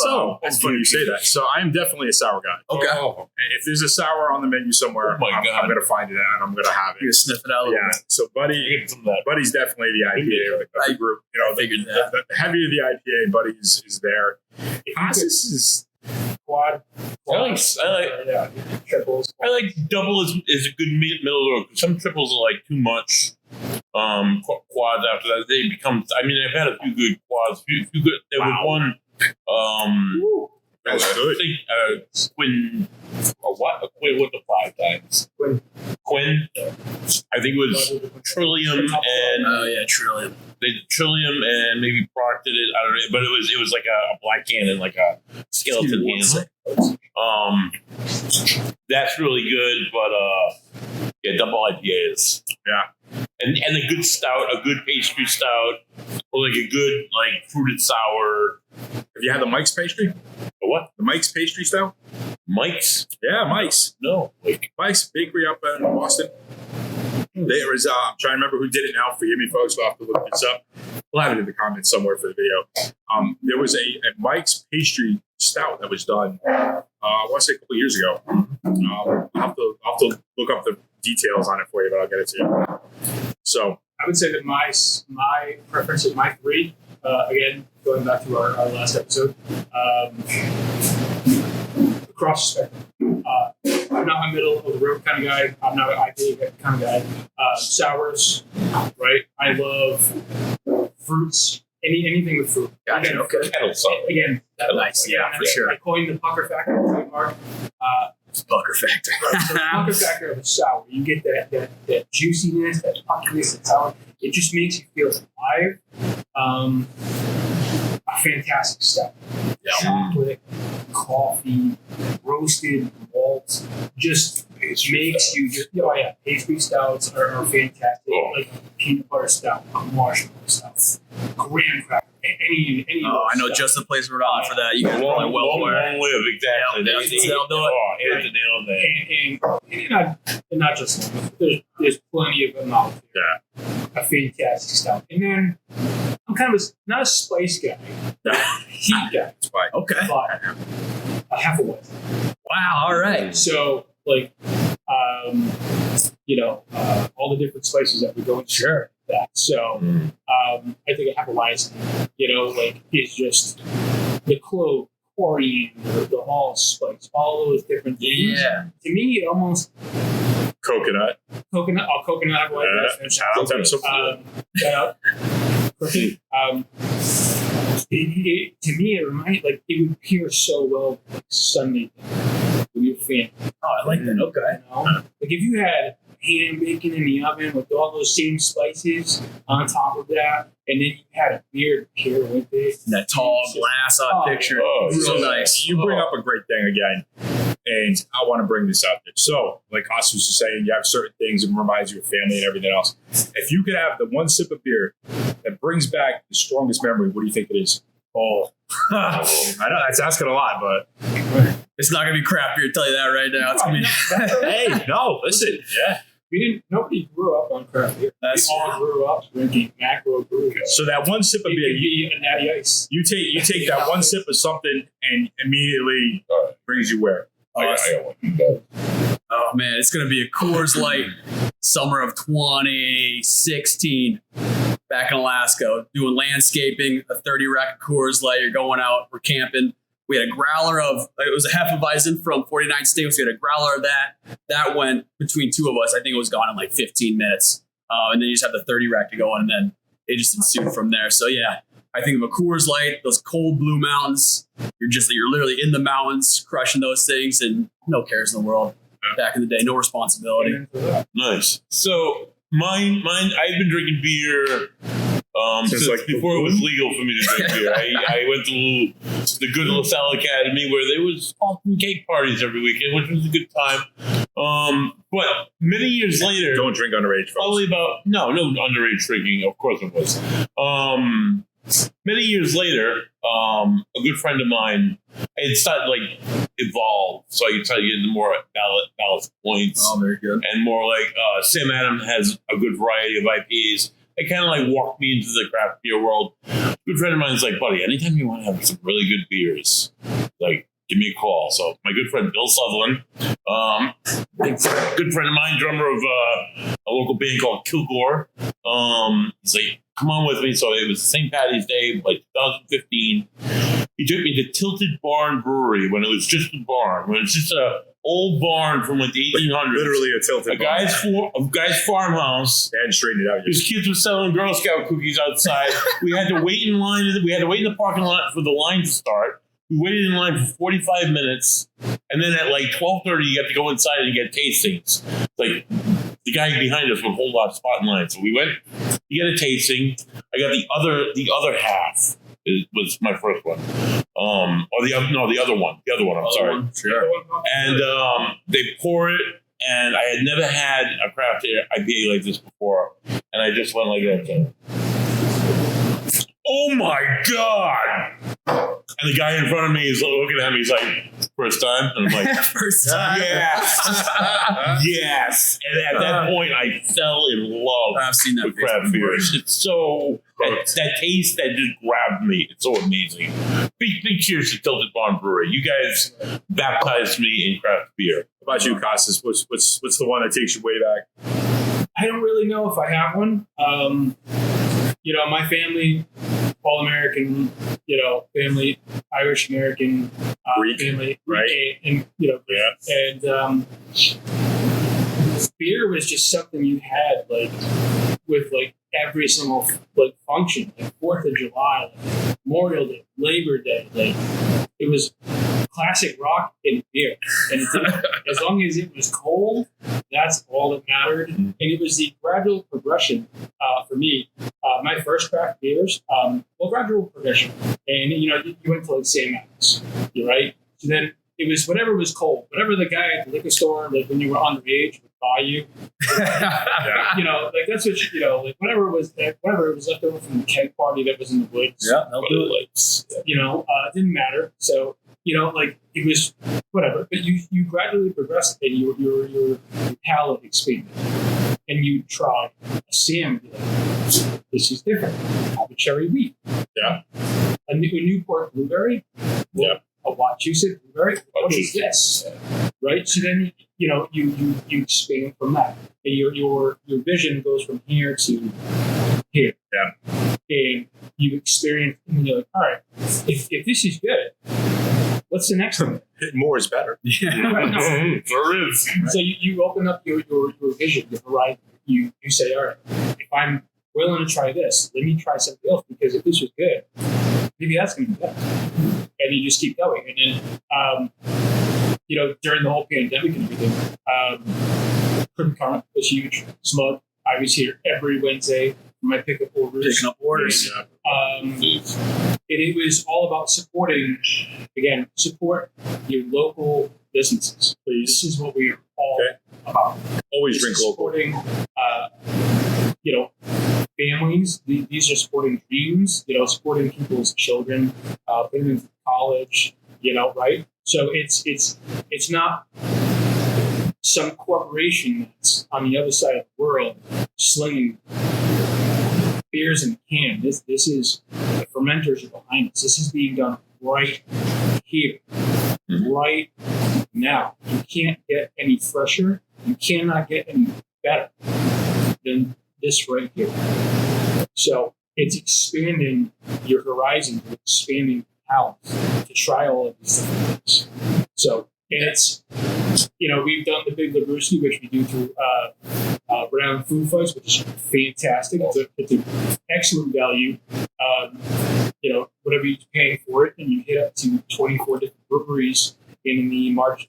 It's funny you say that. So I am definitely a sour guy. Okay. Oh. And if there's a sour on the menu somewhere, Oh my God. I'm going to find it and I'm going to have You it. sniff it out a little Yeah. bit. So Buddy's definitely the IPA of the group. You know, figured that. the heavier the IPA, Buddy is there. Costas is Quad. I Triples. like double is a good middle road. Some triples are like too much. Quads after that they become. I mean, I've had a few good quads. Few good. There was one. That's good. I think, Quinn. A Quinn with the 5 times. Quinn. I think it was Trillium and Oh yeah, Trillium. they did Trillium and maybe Proc did it. I don't know, but it was like a black can and like a skeleton hand. That's really good, but yeah, double IPAs. Yeah. And a good stout, a good pastry stout, or like a good like fruited sour. Have you had the Mike's pastry? The what? The Mike's pastry style? Mike's? Yeah, Mike's. No. Like Mike's Bakery up in Boston. There was, I'm trying to remember who did it now. Forgive me, folks. We'll have to look this up. We'll have it in the comments somewhere for the video. There was a Mike's pastry stout that was done, I want to say a couple of years ago. I'll have to look up the details on it for you, but I'll get it to you. So I would say that my preference is my 3. Again, going back to our last episode. Across the spectrum. I'm not a middle of the road kind of guy. I'm not an IPA kind of guy. Sours, right? I love fruits. Anything with fruit. Gotcha. Again, Okay. kettle something. Again, that Nice. Yeah, for sure. I coined the pucker factor trademark. Bucker factor. Right, so the pucker factor of a sour, you get that juiciness, that puckiness, that sour. It just makes you feel alive. A fantastic stuff. Chocolate, coffee, roasted malt, just makes you just. Oh yeah, pastry stouts are fantastic. Like peanut butter stout, marshmallow stout, graham cracker. Any Oh, I know just the place we're on for that. You guys are probably well long aware. live, exactly. They'll do it. Oh, hit the nail on that. and not just there's plenty of them out there. A fantastic stout. And then I'm kind of not a spice guy, heat guy, it's fine. Okay. but a half a white. Wow. All right. So like, all the different spices that we go into Sure. that. So I think a half a white, is just the clove, coriander, the allspice, all those different things. Yeah. To me, it almost Coconut. coconut half a white. Shout out to some. Shout out. To me, it reminds it would pair so well with Sunday with your family. Oh, I like that. Okay. You know? Like if you had ham bacon in the oven with all those same spices on top of that, and then you had a beer to pair with it. That tall glass on picture. Oh, Real yeah. nice. You bring up a great thing again, and I want to bring this out there. So, like Costas was saying, you have certain things that reminds you of family and everything else. If you could have the one sip of beer that brings back the strongest memory, what do you think it is? Oh, I know that's asking a lot, but It's not gonna be crap beer. I'll tell you that right now. It's gonna be. hey, no, listen, yeah. Nobody grew up on craft beer. We That's all grew up drinking macro brew. So that one sip of It beer, could be a natty ice. you take that one sip of something and immediately brings you where? I got one. Oh man, it's gonna be a Coors Light summer of 2016. Back in Alaska, doing landscaping, a 30 rack of Coors Light. You're going out, we're camping. We had a growler of, it was a Hefeweizen from 49 States. We had a growler of that. That went between two of us. I think it was gone in like 15 minutes. And then you just have the 30 rack to go on, and then it just ensued from there. So yeah, I think of a Coors Light, those cold blue mountains. You're literally in the mountains crushing those things, and no cares in the world. Back in the day, no responsibility. Nice. So mine. I've been drinking beer since like before it was legal for me to drink beer. I went to the good LaSalle Academy where there was awesome cake parties every weekend, which was a good time. But many years later, Don't drink underage, folks. probably about no underage drinking. Of course it was. Many years later, a good friend of mine, it started like evolve, so I can tell you the more ballast points. Oh, very good. And more like Sam Adams has a good variety of IPAs. It kind of like walked me into the craft beer world. A good friend of mine is like, buddy, anytime you want to have some really good beers, like give me a call. So my good friend Bill Sutherland, good friend of mine, drummer of a local band called Kilgore. He's like, come on with me. So it was St. Patty's Day, like 2015. He took me to Tilted Barn Brewery when it was just a barn, when it was just a old barn from like the 1800s. Literally a tilted A guy's farmhouse. They hadn't straightened it out yet. His kids were selling Girl Scout cookies outside. We had to wait in line. We had to wait in the parking lot for the line to start. We waited in line for 45 minutes. And then at like 12:30, you have to go inside and get tastings. Like the guy behind us would hold our spot in line. So we went to get a tasting. I got the other half. It was my first one. The other one. I'm sorry. Sure. And they pour it, and I had never had a craft IPA like this before, and I just went like that. Oh my God! And the guy in front of me is looking at me. He's like, first time? And I'm like, First time. yes. Yes. And at that point, I fell in love I've seen that with craft beers. It's so, that taste that just grabbed me. It's so amazing. Big cheers to Tilted Barn Brewery. You guys baptized me in craft beer. How about you, Costas? What's the one that takes you way back? I don't really know if I have one. My family, all American, family, Irish American, Greek, family, right? And beer was just something you had like with like every single like function, like 4th of July, like Memorial Day, Labor Day, like it was classic rock and beer. And as long as it was cold, that's all that mattered. And it was the gradual progression for me. My first craft beers, gradual progression. And, you went to like Sam Adams, right? So then it was whatever was cold, whatever the guy at the liquor store, like when you were underage, would buy you. Like that's what, like whatever was left over from the keg party that was in the woods. Yeah, they'll do it. It didn't matter. So, like it was whatever, but you gradually progressed and your palate expanded, and you try a Sam. This is different. Have a cherry wheat. Yeah. A Newport blueberry. Yeah. A Wachusett blueberry. What is this? Right. So then you expand from that, and your vision goes from here to here. Yeah. And you experience, and you're like, all right, if this is good, what's the next one? More is better. Yeah. Right, no. There is. So you open up your vision, your horizon. You say, all right, if I'm willing to try this, let me try something else, because if this was good, maybe that's going to be better. And you just keep going. And then, during the whole pandemic and everything, Crimson Current was huge. Smug. I was here every Wednesday for my pickup orders. Picking up orders. And it was all about support your local businesses. This is what we are all about. Always drink local. Supporting, families. These are supporting dreams. Supporting people's children, putting them through college. Right? So it's not some corporation that's on the other side of the world slinging beers in a can. This is, the fermenters are behind us. This is being done right here, right now. You can't get any fresher. You cannot get any better than this right here. So it's expanding your horizon, expanding palate to try all of these different things. So, and it's, we've done the Big Labruski, which we do through Brown Food Fights, which is fantastic. It's an excellent value. whatever you're paying for it, and you hit up to 24 different breweries in the month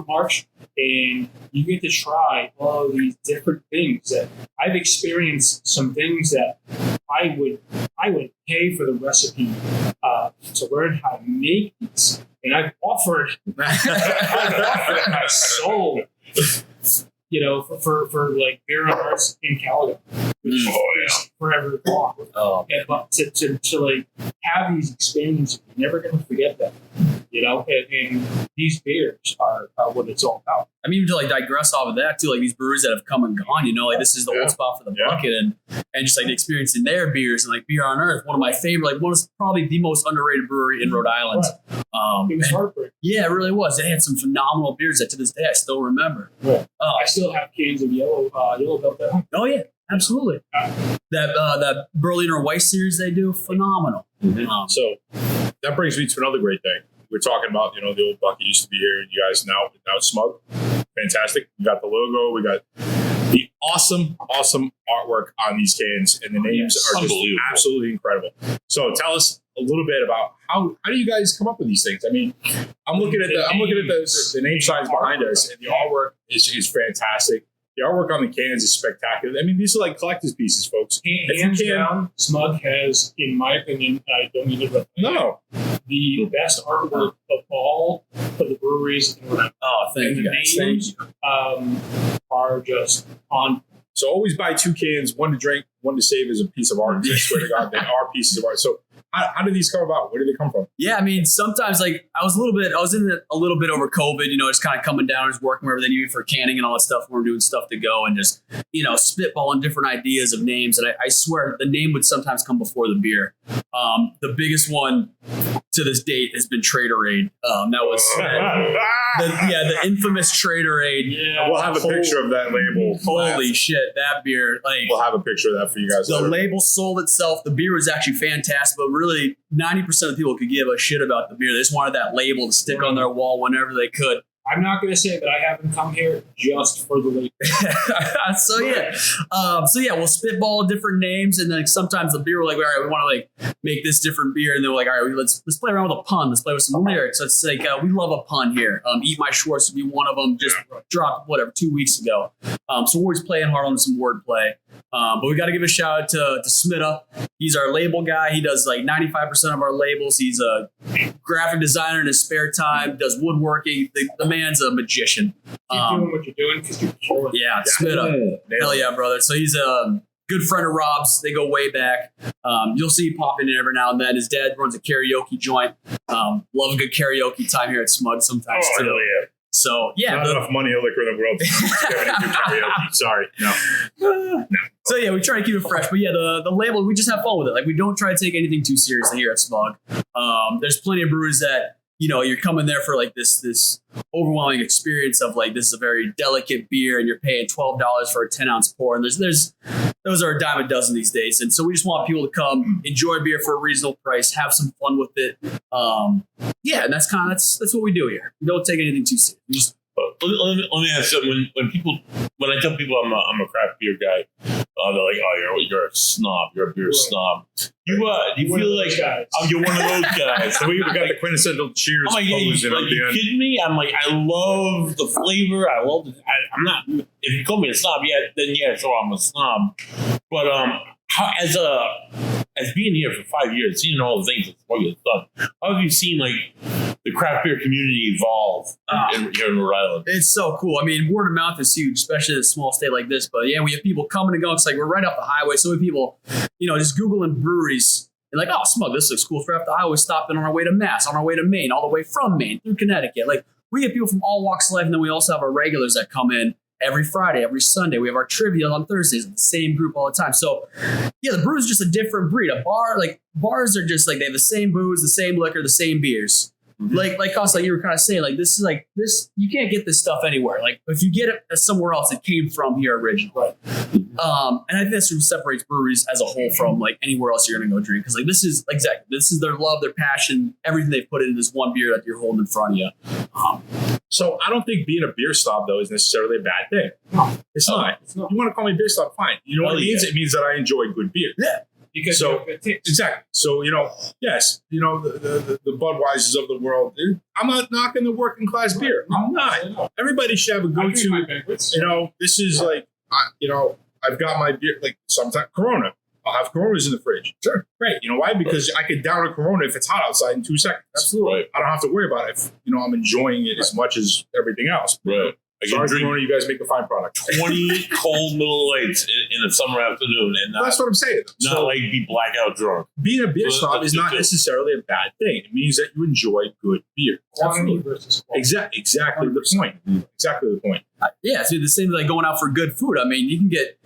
March, and you get to try all of these different things. That I've experienced some things that I would pay for the recipe to learn how to make these, and I've offered my soul, for like beer on Earth in Calico, which is forever gone. And, but to like have these experiences, you're never going to forget that. And these beers are what it's all about. I mean, to like digress off of that too, like these breweries that have come and gone, like this is the old spot for the bucket, and just like the experience in their beers, and like Beer on Earth, one of my favorite, like one of probably the most underrated brewery in Rhode Island. It was heartbreaking. Yeah, it really was. They had some phenomenal beers that to this day I still remember. I still have cans of yellow belt at home. Oh yeah, absolutely. That Berliner Weiss series they do, phenomenal. So that brings me to another great thing. We're talking about, the old bucket used to be here, and you guys now it's Smug. Fantastic. We got the logo. We got the awesome artwork on these cans, and the names are just absolutely incredible. So tell us a little bit about how do you guys come up with these things? I mean, I'm looking at the name signs behind us, and the artwork is fantastic. The artwork on the cans is spectacular. I mean, these are like collector's pieces, folks. Hands down, Smug has, in my opinion, I don't need to the best artwork of all of the breweries in Rhode Island. Oh, thank you guys. Names, are just on. So always buy 2 cans, one to drink, one to save as a piece of art. I swear to God, they are pieces of art. So how did these come about? Where did they come from? Yeah, I mean, sometimes like I was in it a little bit over COVID, just kind of coming down, just working wherever they needed for canning and all that stuff. We were doing stuff to go and just, spitballing different ideas of names. And I swear the name would sometimes come before the beer. The biggest one to this date has been Traderade. That was the infamous Traderade. Yeah, we'll have a picture of that label. Holy shit, that beer! Like, we'll have a picture of that for you guys. The label sold itself. The beer was actually fantastic, but really 90% of people could give a shit about the beer. They just wanted that label to stick on their wall whenever they could. I'm not going to say that I haven't come here just for the label. We'll spitball different names, and then sometimes the beer, we're like, all right, we want to like make this different beer, and they're like, all right, let's play around with a pun. Let's play with some lyrics. Let's like, we love a pun here. Eat My Schwartz would be one of them. Just dropped 2 weeks ago. So we're always playing hard on some wordplay. But we got to give a shout out to Smitta. He's our label guy. He does like 95% of our labels. He's a graphic designer in his spare time, does woodworking. The man's a magician. Keep doing what you're doing because you're killing. Yeah, Smitta. Hell yeah, brother. So he's a good friend of Rob's. They go way back. You'll see him pop in every now and then. His dad runs a karaoke joint. Love a good karaoke time here at Smug sometimes too. Hell yeah. So not enough money or liquor in the world to do karaoke. Sorry, no. So yeah, we try to keep it fresh, but yeah, the label, we just have fun with it. Like we don't try to take anything too seriously here at Smug. There's plenty of breweries that you're coming there for like this overwhelming experience of like this is a very delicate beer, and you're paying $12 for a 10-ounce pour, and there's those are a dime a dozen these days. And so we just want people to come enjoy beer for a reasonable price, have some fun with it. And that's what we do here. We don't take anything too serious. Let me ask you, when I tell people I'm a craft beer guy, they're like, oh, you're a snob, you're a beer snob. Do you feel like you're one of those guys? So we got the quintessential cheers pose in are you kidding me? I'm like, I love the flavor. I love I'm not. If you call me a snob, then sure, I'm a snob. But how as being here for 5 years, seeing all the things that's what you've done, how have you seen like the craft beer community evolve here in Rhode Island? It's so cool. I mean, word of mouth is huge, especially in a small state like this. But yeah, we have people coming and going. It's like we're right off the highway. So many people, just Googling breweries and like, oh, Smug, this looks cool. We're off the highway, stopping on our way to Mass, on our way to Maine, all the way from Maine through Connecticut. Like we get people from all walks of life, and then we also have our regulars that come in every Friday, every Sunday. We have our trivia on Thursdays, the same group all the time. So yeah, the brew is just a different breed. Bars are just like they have the same booze, the same liquor, the same beers. Like Costa, like you were kind of saying, like this is like this. You can't get this stuff anywhere. Like if you get it somewhere else, it came from here originally. And I think that's what separates breweries as a whole from like anywhere else you're gonna go drink. Because like this is their love, their passion, everything they put into this one beer that you're holding in front of you. So I don't think being a beer snob though is necessarily a bad thing. No, it's not. You want to call me a beer snob? Fine. You know what it means? It means that I enjoy good beer. Yeah. Because So you have good taste. exactly. So yes, the Budweisers of the world. I'm not knocking the working class beer. I'm not. Everybody should have a I drink my go-to. banquets. This is like, I've got my beer like sometimes Corona. I'll have Coronas in the fridge. Sure, great. You know why? Because I could down a Corona if it's hot outside in 2 seconds. Absolutely. Right. I don't have to worry about it if I'm enjoying it as much as everything else. Right. I can Sorry, drink Corona, you guys make a fine product. 20 cold Miller Lights in a summer afternoon and not, That's what I'm saying. not So, like be blackout drunk. being a beer So snob that's is not good too. necessarily a bad thing. It means that you enjoy good beer. Quantity versus quality. Exactly the point. Exactly the point. Yeah, it's the same like going out for good food. I mean, you can get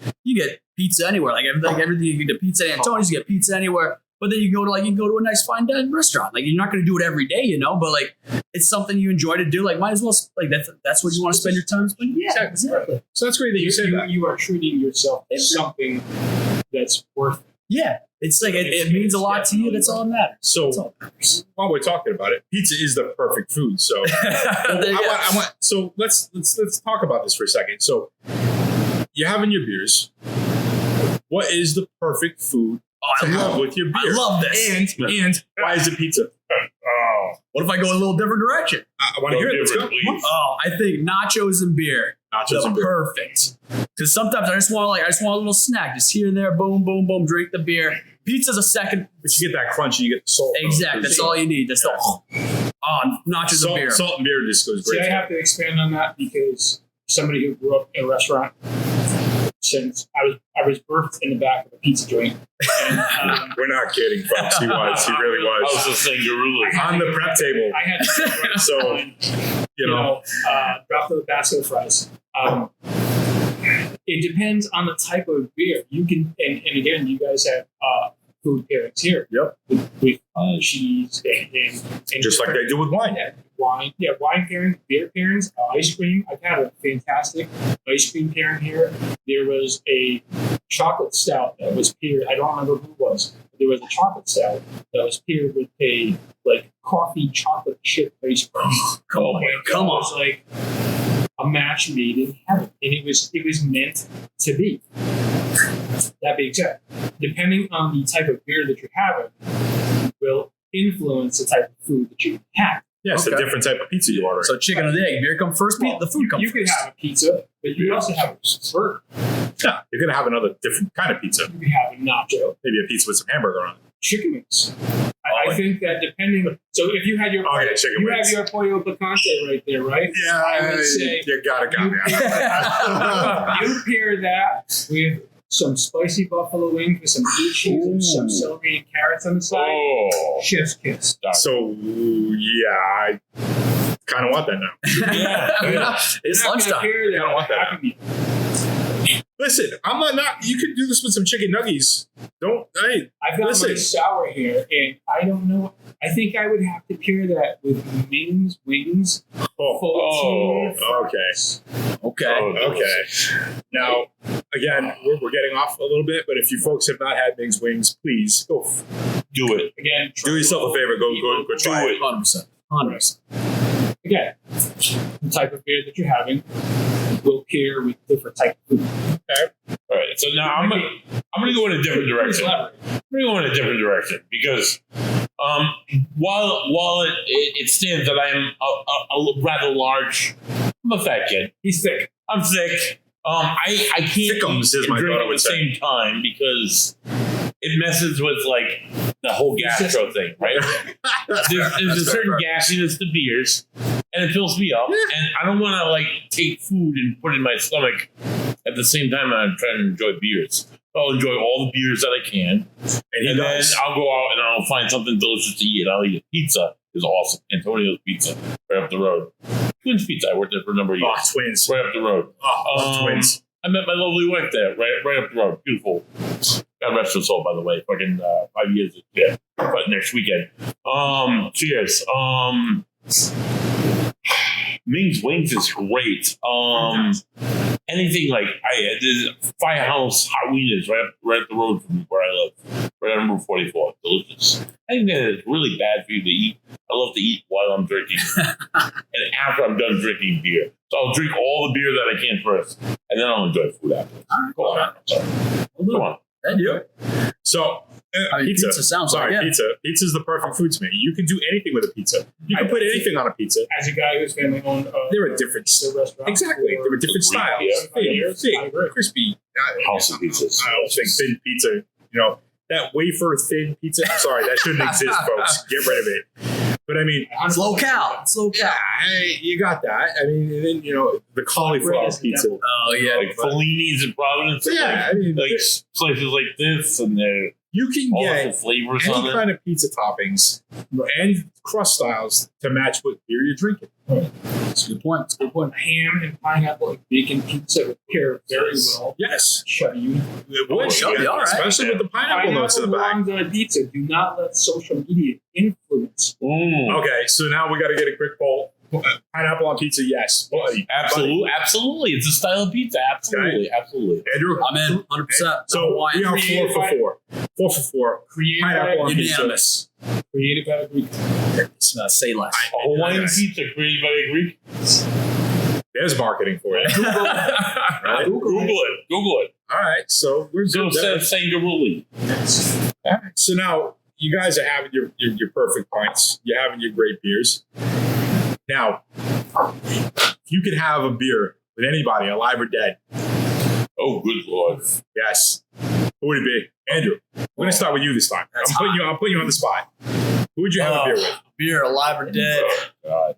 pizza anywhere. Like everything you can get pizza at Antonio's, you get pizza anywhere. But then you can go to a nice fine dining restaurant. Like you're not going to do it every day, but like it's something you enjoy to do. Like might as well like that's what you want to spend your time spending. Yeah, exactly. So that's great that you said that. You are treating yourself as something that's worth it. Yeah, it's like it means a lot to you. That's all that matters. So That's all that matters. while we're talking about it, pizza is the perfect food. So So let's talk about this for a second. So you're having your beers. What is the perfect food to have with your beer? I love this. And why is it pizza? What if I go a little different direction? I want to hear it. Let's go. Oh, I think nachos and beer. Nachos and beer. Perfect. Because sometimes I just want a little snack, just here and there, boom, boom, boom, drink the beer. Pizza's a second. But you get that crunch and you get the salt. Exactly. That's all you need. That's nachos and beer. Salt and beer just goes See, great. I have to expand on that because somebody who grew up in a restaurant since I was birthed in the back of a pizza joint. And, We're not kidding, folks. He was. He really I was was. just saying, you're really. On the prep table. I had to So, drop the basket of fries. It depends on the type of beer. You can, and again, you guys have food pairings here. Yep. With cheese and just like they do with wine. Yeah, wine. Yeah, wine pairing, beer pairings, ice cream. I've had a fantastic ice cream pairing here. There was a chocolate stout that was paired. I don't remember who it was. But there was a chocolate stout that was paired with a coffee chocolate chip ice cream. Come on. It was like a match made in heaven, and it was meant to be. That being said, depending on the type of beer that you're having, will influence the type of food that you have. Yeah, it's a different type of pizza you order. So chicken or the egg, beer come first, the food comes You first. could have a pizza, but you could also have a burger. Yeah, you're going to have another different kind of pizza. You could have a nacho, Maybe a pizza with some hamburger on it. chicken wings. I think that depending. So if you had your chicken you wings. have your pollo picante right there, right? Yeah, I would say you got it, you pair that with some spicy buffalo wings with some blue cheese and some celery and carrots on the side. Oh. Chef's kiss. So, yeah, I kind of want that now. Yeah. It's You're not gonna lunchtime. pair that. I don't want that. How can you? Listen, I'm not. You could do this with some chicken nuggets. Hey, I've got my sour here, and I don't know. I think I would have to pair that with Ming's wings. Okay. Now, again, we're getting off a little bit, but if you folks have not had Ming's wings, please go Do it. Again, do yourself a favor. Go try it. 100%. 100%. Again, the type of beer that you're having will pair with different type of food. All right. So now I'm gonna go in a different direction. Because while it stands that I am a rather large, I'm a fat kid. He's thick. I'm thick. I can't Thickums, as eat my and drink daughter at would the say. same time because it messes with the whole gastro thing, right? There's a certain gassiness to beers, and it fills me up, and I don't want to take food and put it in my stomach at the same time I'm trying to enjoy beers. I'll enjoy all the beers that I can, and then I'll go out and I'll find something delicious to eat. I'll eat pizza. Is awesome. Antonio's Pizza, right up the road. Twins Pizza. I worked there for a number of years. Oh, Twins. Right up the road. Twins. I met my lovely wife there, right up the road. Beautiful. God rest her soul, by the way. Fucking 5 years. Yeah. But next weekend. Cheers. Ming's Wings is great. Anything there's Firehouse Hot Wieners right up the road from where I live. Right on Route 44. Delicious. Anything that is really bad for you to eat, I love to eat while I'm drinking. And after I'm done drinking beer. So I'll drink all the beer that I can first, and then I'll enjoy food afterwards. Go on. Sorry. Come on. I do. So, I mean, pizza. sounds Sorry, like, yeah. pizza. Pizza is the perfect food to me. You can do anything with a pizza. You can put anything on a pizza. As a guy who's family owned, There are different pizza restaurant. Exactly. There were different styles. Yeah. Thick, crispy. House of pizzas. I don't think thin pizza, that wafer thin pizza. I'm sorry, that shouldn't exist, folks. Get rid of it. But I mean, It's low cal. It's low cal. hey, you got that. I mean, and then, the cauliflower pizza. Oh, yeah. Like Fellini's in Providence. Yeah, I mean, like places like this, and they're you can all the get flavors on any it. kind of pizza toppings and crust styles to match what beer you're drinking. That's a good point. That's a good point. Ham and pineapple and bacon pizza would pair very well. Yes. Chubby. It would, Should be all right. especially with the pineapple notes in the back. belongs on a pizza. Do not let social media influence. Okay, so now we got to get a quick poll. Pineapple on pizza, yes. Buddy. Absolutely. It's a style of pizza. Absolutely. Andrew? I'm in 100%. So we are 4 for 4. 4 for 4. Created Pineapple by, on pizza. Unanimous. created by a Greek. Say less. A Hawaiian pizza created by a Greek. There's marketing for you. Right? Google it. All right, so we're So good there. says Sangaruli. So now you guys are having your perfect pints. You're having your great beers. Now, you could have a beer with anybody, alive or dead. Oh, good Lord. Yes. Who would it be? Andrew, we're going to start with you this time. That's I'm putting you on the spot. Who would you have a beer with? Beer, alive or dead? God.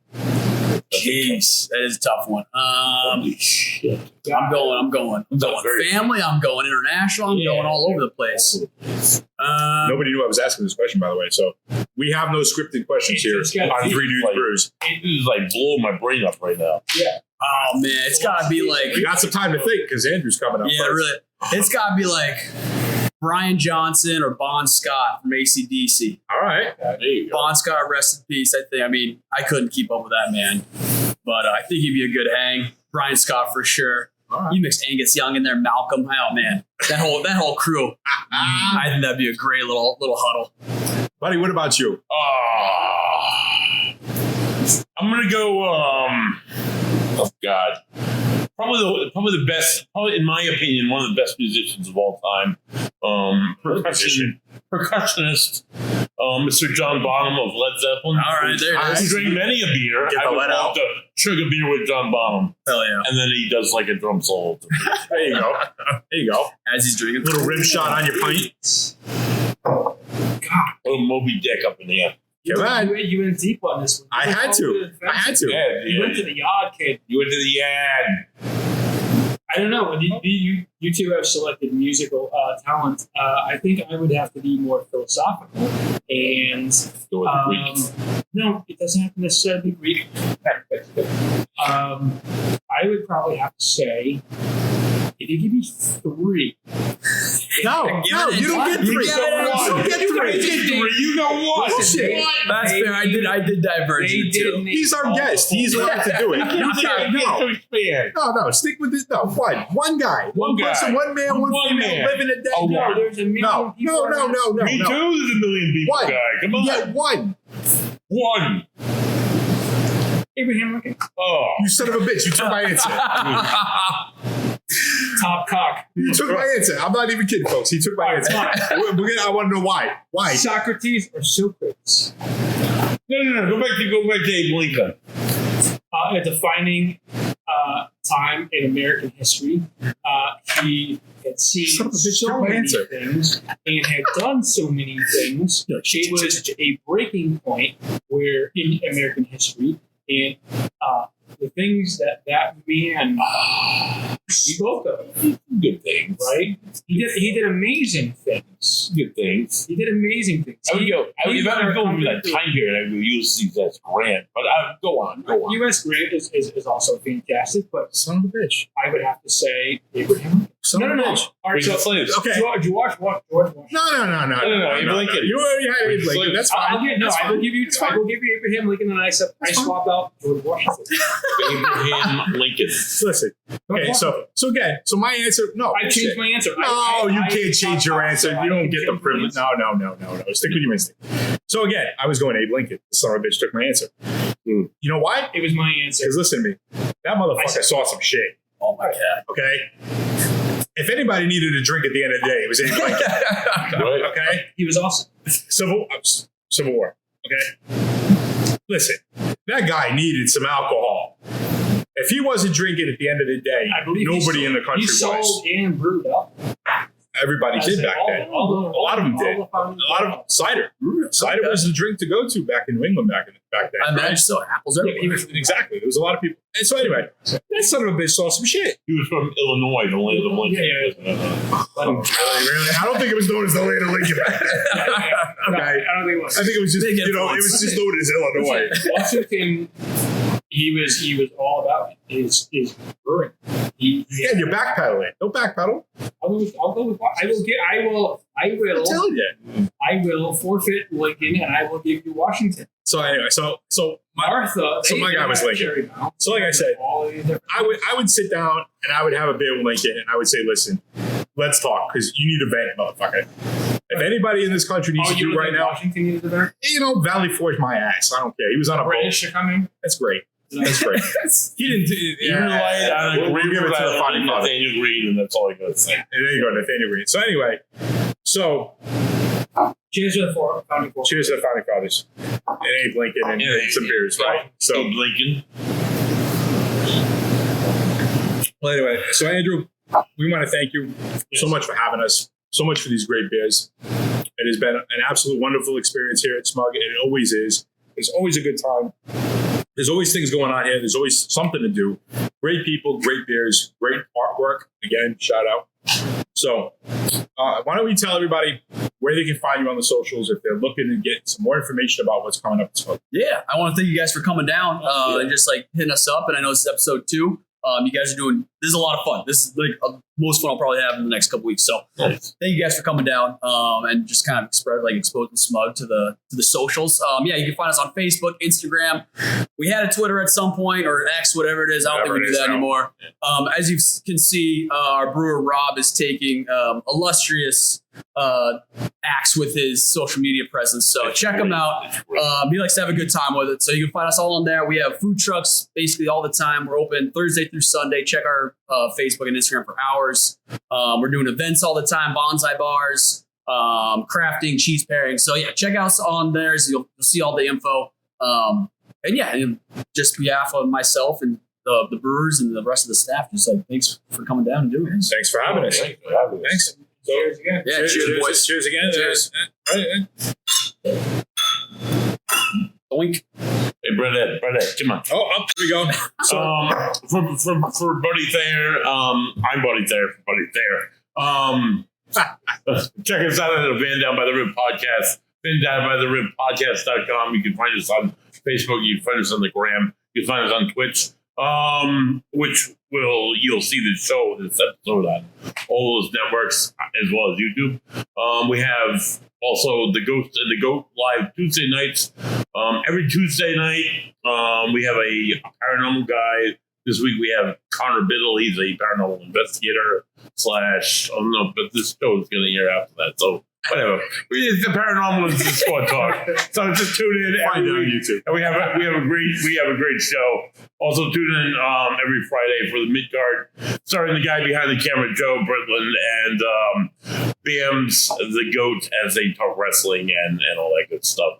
Jeez, that is a tough one. Holy shit. I'm going very- family. I'm going international. I'm going all over the place. Nobody knew I was asking this question, by the way. So we have no scripted questions here It's got on deep, Three Dudes like- Brews. It is like blowing my brain up right now. Oh man, it's gotta be like We got some time to think because Andrew's coming up first. really. It's gotta be like Brian Johnson or Bon Scott from AC/DC. All right. There you go. Bon Scott, rest in peace. I couldn't keep up with that man, but I think he'd be a good hang. Brian Scott for sure. All right. You mixed Angus Young in there, Malcolm. Oh man, that whole crew. I think that'd be a great little huddle. Buddy, what about you? I'm gonna go. Oh God, probably the best. Probably in my opinion, one of the best musicians of all time. Percussionist, Mr. John Bonham of Led Zeppelin. All right, there it I is. drink many a beer. Get the I would lead love out. to chug a beer with John Bonham, Hell yeah! and then he does like a drum solo. There you go. There you go. As he's drinking, Little rim shot on your pint. Little Moby Dick up in the air. Come on. You went deep on this one. I had to. Yeah, You went to the yard, kid. You went to the ad. I don't know. You two have selected musical talent. I think I would have to be more philosophical. And Go with the Greek. no, it doesn't have to necessarily be Greek. I would probably have to say, if you give me 3. No, Give no, it you don't one. get 3. You You get it don't one. get 3. You got one. Bullshit. that's fair. I did diverge They you too. didn't He's our guest. He's allowed to do it. You can't. to expand. No. Stick with this. No, one guy. One guy. person, one man, one One female, man. living a day. Oh, No, there's a million No. people. Me too. There's a million people. One. Guy. Come on. You get one. One. Abraham Lincoln. Oh. You son of a bitch. You took my answer. Top cock. You took my answer. I'm not even kidding, folks. He took my answer. I want to know why. Why? Socrates or Socrates? No. Go back to Abe Lincoln. A defining time in American history. He had seen Son of a bitch, so took my many answer. things and had done so many things. It was a breaking point where in American history, and the things that man spoke of, Good things. right? He did amazing things. Good things. He did amazing things. I would go. If I would go through that time period, I would use these as grant. But go on. U.S. Grant is also fantastic, but Son of a bitch. I would have to say Abraham. Son of a bitch. All right, Freedom so of slaves. Okay. George Washington. No. Abe Lincoln. You already had Abe Lincoln. That's fine. I will give you Abraham Lincoln, and I swap out George Washington. Abraham Lincoln. Listen. Okay, so again, so my answer, no. I changed my answer. No, you can't change your answer. You don't get the my privilege. answer. No. Stick with your instinct. So again, I was going Abe Lincoln. The son of a bitch took my answer. You know why? It was my answer. Because listen to me. That motherfucker saw some shit. Oh my god. Okay? if anybody needed a drink at the end of the day, it was Abe Lincoln. Right. Okay? He was awesome. Civil War. Okay? Listen, that guy needed some alcohol. If he wasn't drinking at the end of the day, I believe nobody in the country he sold was. and brewed up. Everybody did back then. A lot of them did. A All lot of cider. Cider was the drink to go to back in New England back then. I imagine so. Apples everywhere. Exactly. There was a lot of people. And so anyway, that son of a bitch saw some shit. He was from Illinois, the land of Lincoln. Really? I don't think it was known as the land of Lincoln. No, I don't think it was. I think it was just, Big it was just known as Illinois. Washington, he was all about his brewing. Yeah, you're backpedaling. Don't backpedal. I'll go with I will forfeit Lincoln and I will give you Washington. So anyway, so Martha. my guy was Lincoln. So like I said, I would sit down and I would have a beer with Lincoln and I would say, listen, let's talk because you need a vent, motherfucker. If anybody in this country needs to do right now, Washington needs a vent. Valley Forge my ass. I don't care. He was on a boat. British are coming. That's great. That's great. He didn't do it. You relied on a We'll give it to the funny father. Nathaniel Green, and that's all I got to say. There you go, Nathaniel Green. So anyway, Cheers to the founding fathers. cheers to the founding fathers and Abe Lincoln and some beers, right? So Lincoln. well, anyway, so Andrew, we want to thank you so much for having us, so much for these great beers. It has been an absolute wonderful experience here at Smug, and it always is. It's always a good time. There's always things going on here. There's always something to do. Great people, great beers, great artwork. Again, shout out. So why don't we tell everybody where they can find you on the socials if they're looking to get some more information about what's coming up at Smug. Yeah, I want to thank you guys for coming down and just like hitting us up. And I know this is episode 2. You guys are doing, this is a lot of fun. This is like most fun I'll probably have in the next couple weeks. So thank you guys for coming down and just kind of exposing Smug to the socials. Yeah, you can find us on Facebook, Instagram. We had a Twitter at some point or X, whatever it is. I don't think we do that anymore. As you can see, our brewer Rob is taking illustrious acts with his social media presence. So check him out. He likes to have a good time with it. So you can find us all on there. We have food trucks basically all the time. We're open Thursday through Sunday. Check our Facebook and Instagram for hours. We're doing events all the time, bonsai bars, crafting, cheese pairing. So yeah, check us on there. So you'll see all the info. And yeah, and just behalf of myself and the brewers and the rest of the staff, just like thanks for coming down and doing this. Thanks for having us. Thanks. So, Cheers again. Yeah, cheers, boys. Cheers again. Cheers. Oink. Hey, Brenette, come on. Oh, up we go. So, For Buddy Thayer, I'm Buddy Thayer for Buddy Thayer. Check us out at the Van Down by the Rib podcast, vandownbytheribpodcast.com. You can find us on Facebook. You can find us on the gram. You can find us on Twitch, which you'll see the show, this episode on all those networks as well as YouTube. We have also the Ghost and the Goat live Tuesday nights. Every Tuesday night, we have a paranormal guy. This week we have Connor Biddle. He's a paranormal investigator / I don't know, but this show is going to air after that. So whatever. It's the paranormal is the squad talk. So just tune in every week. YouTube. And we have a great show. Also tune in every Friday for the mid card, starring the guy behind the camera, Joe Britland, and Bam's the Goat as they talk wrestling and all that good stuff.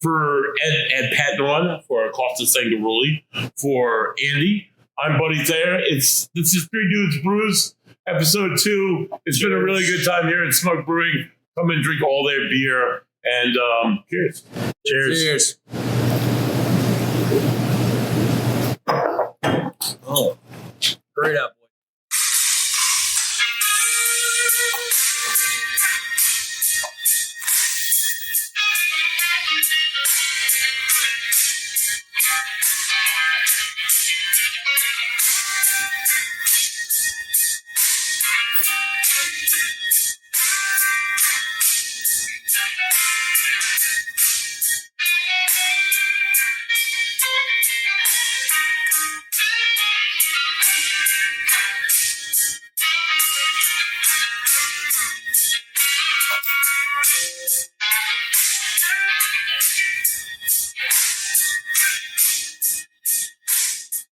For Ed Patnon, for Costa Sangaruli, for Andy, I'm Buddy Thayer. This is Three Dudes Brews, episode 2. It's been a really good time here at Smug Brewing. Come and drink all their beer and cheers. Cheers. Oh, great up.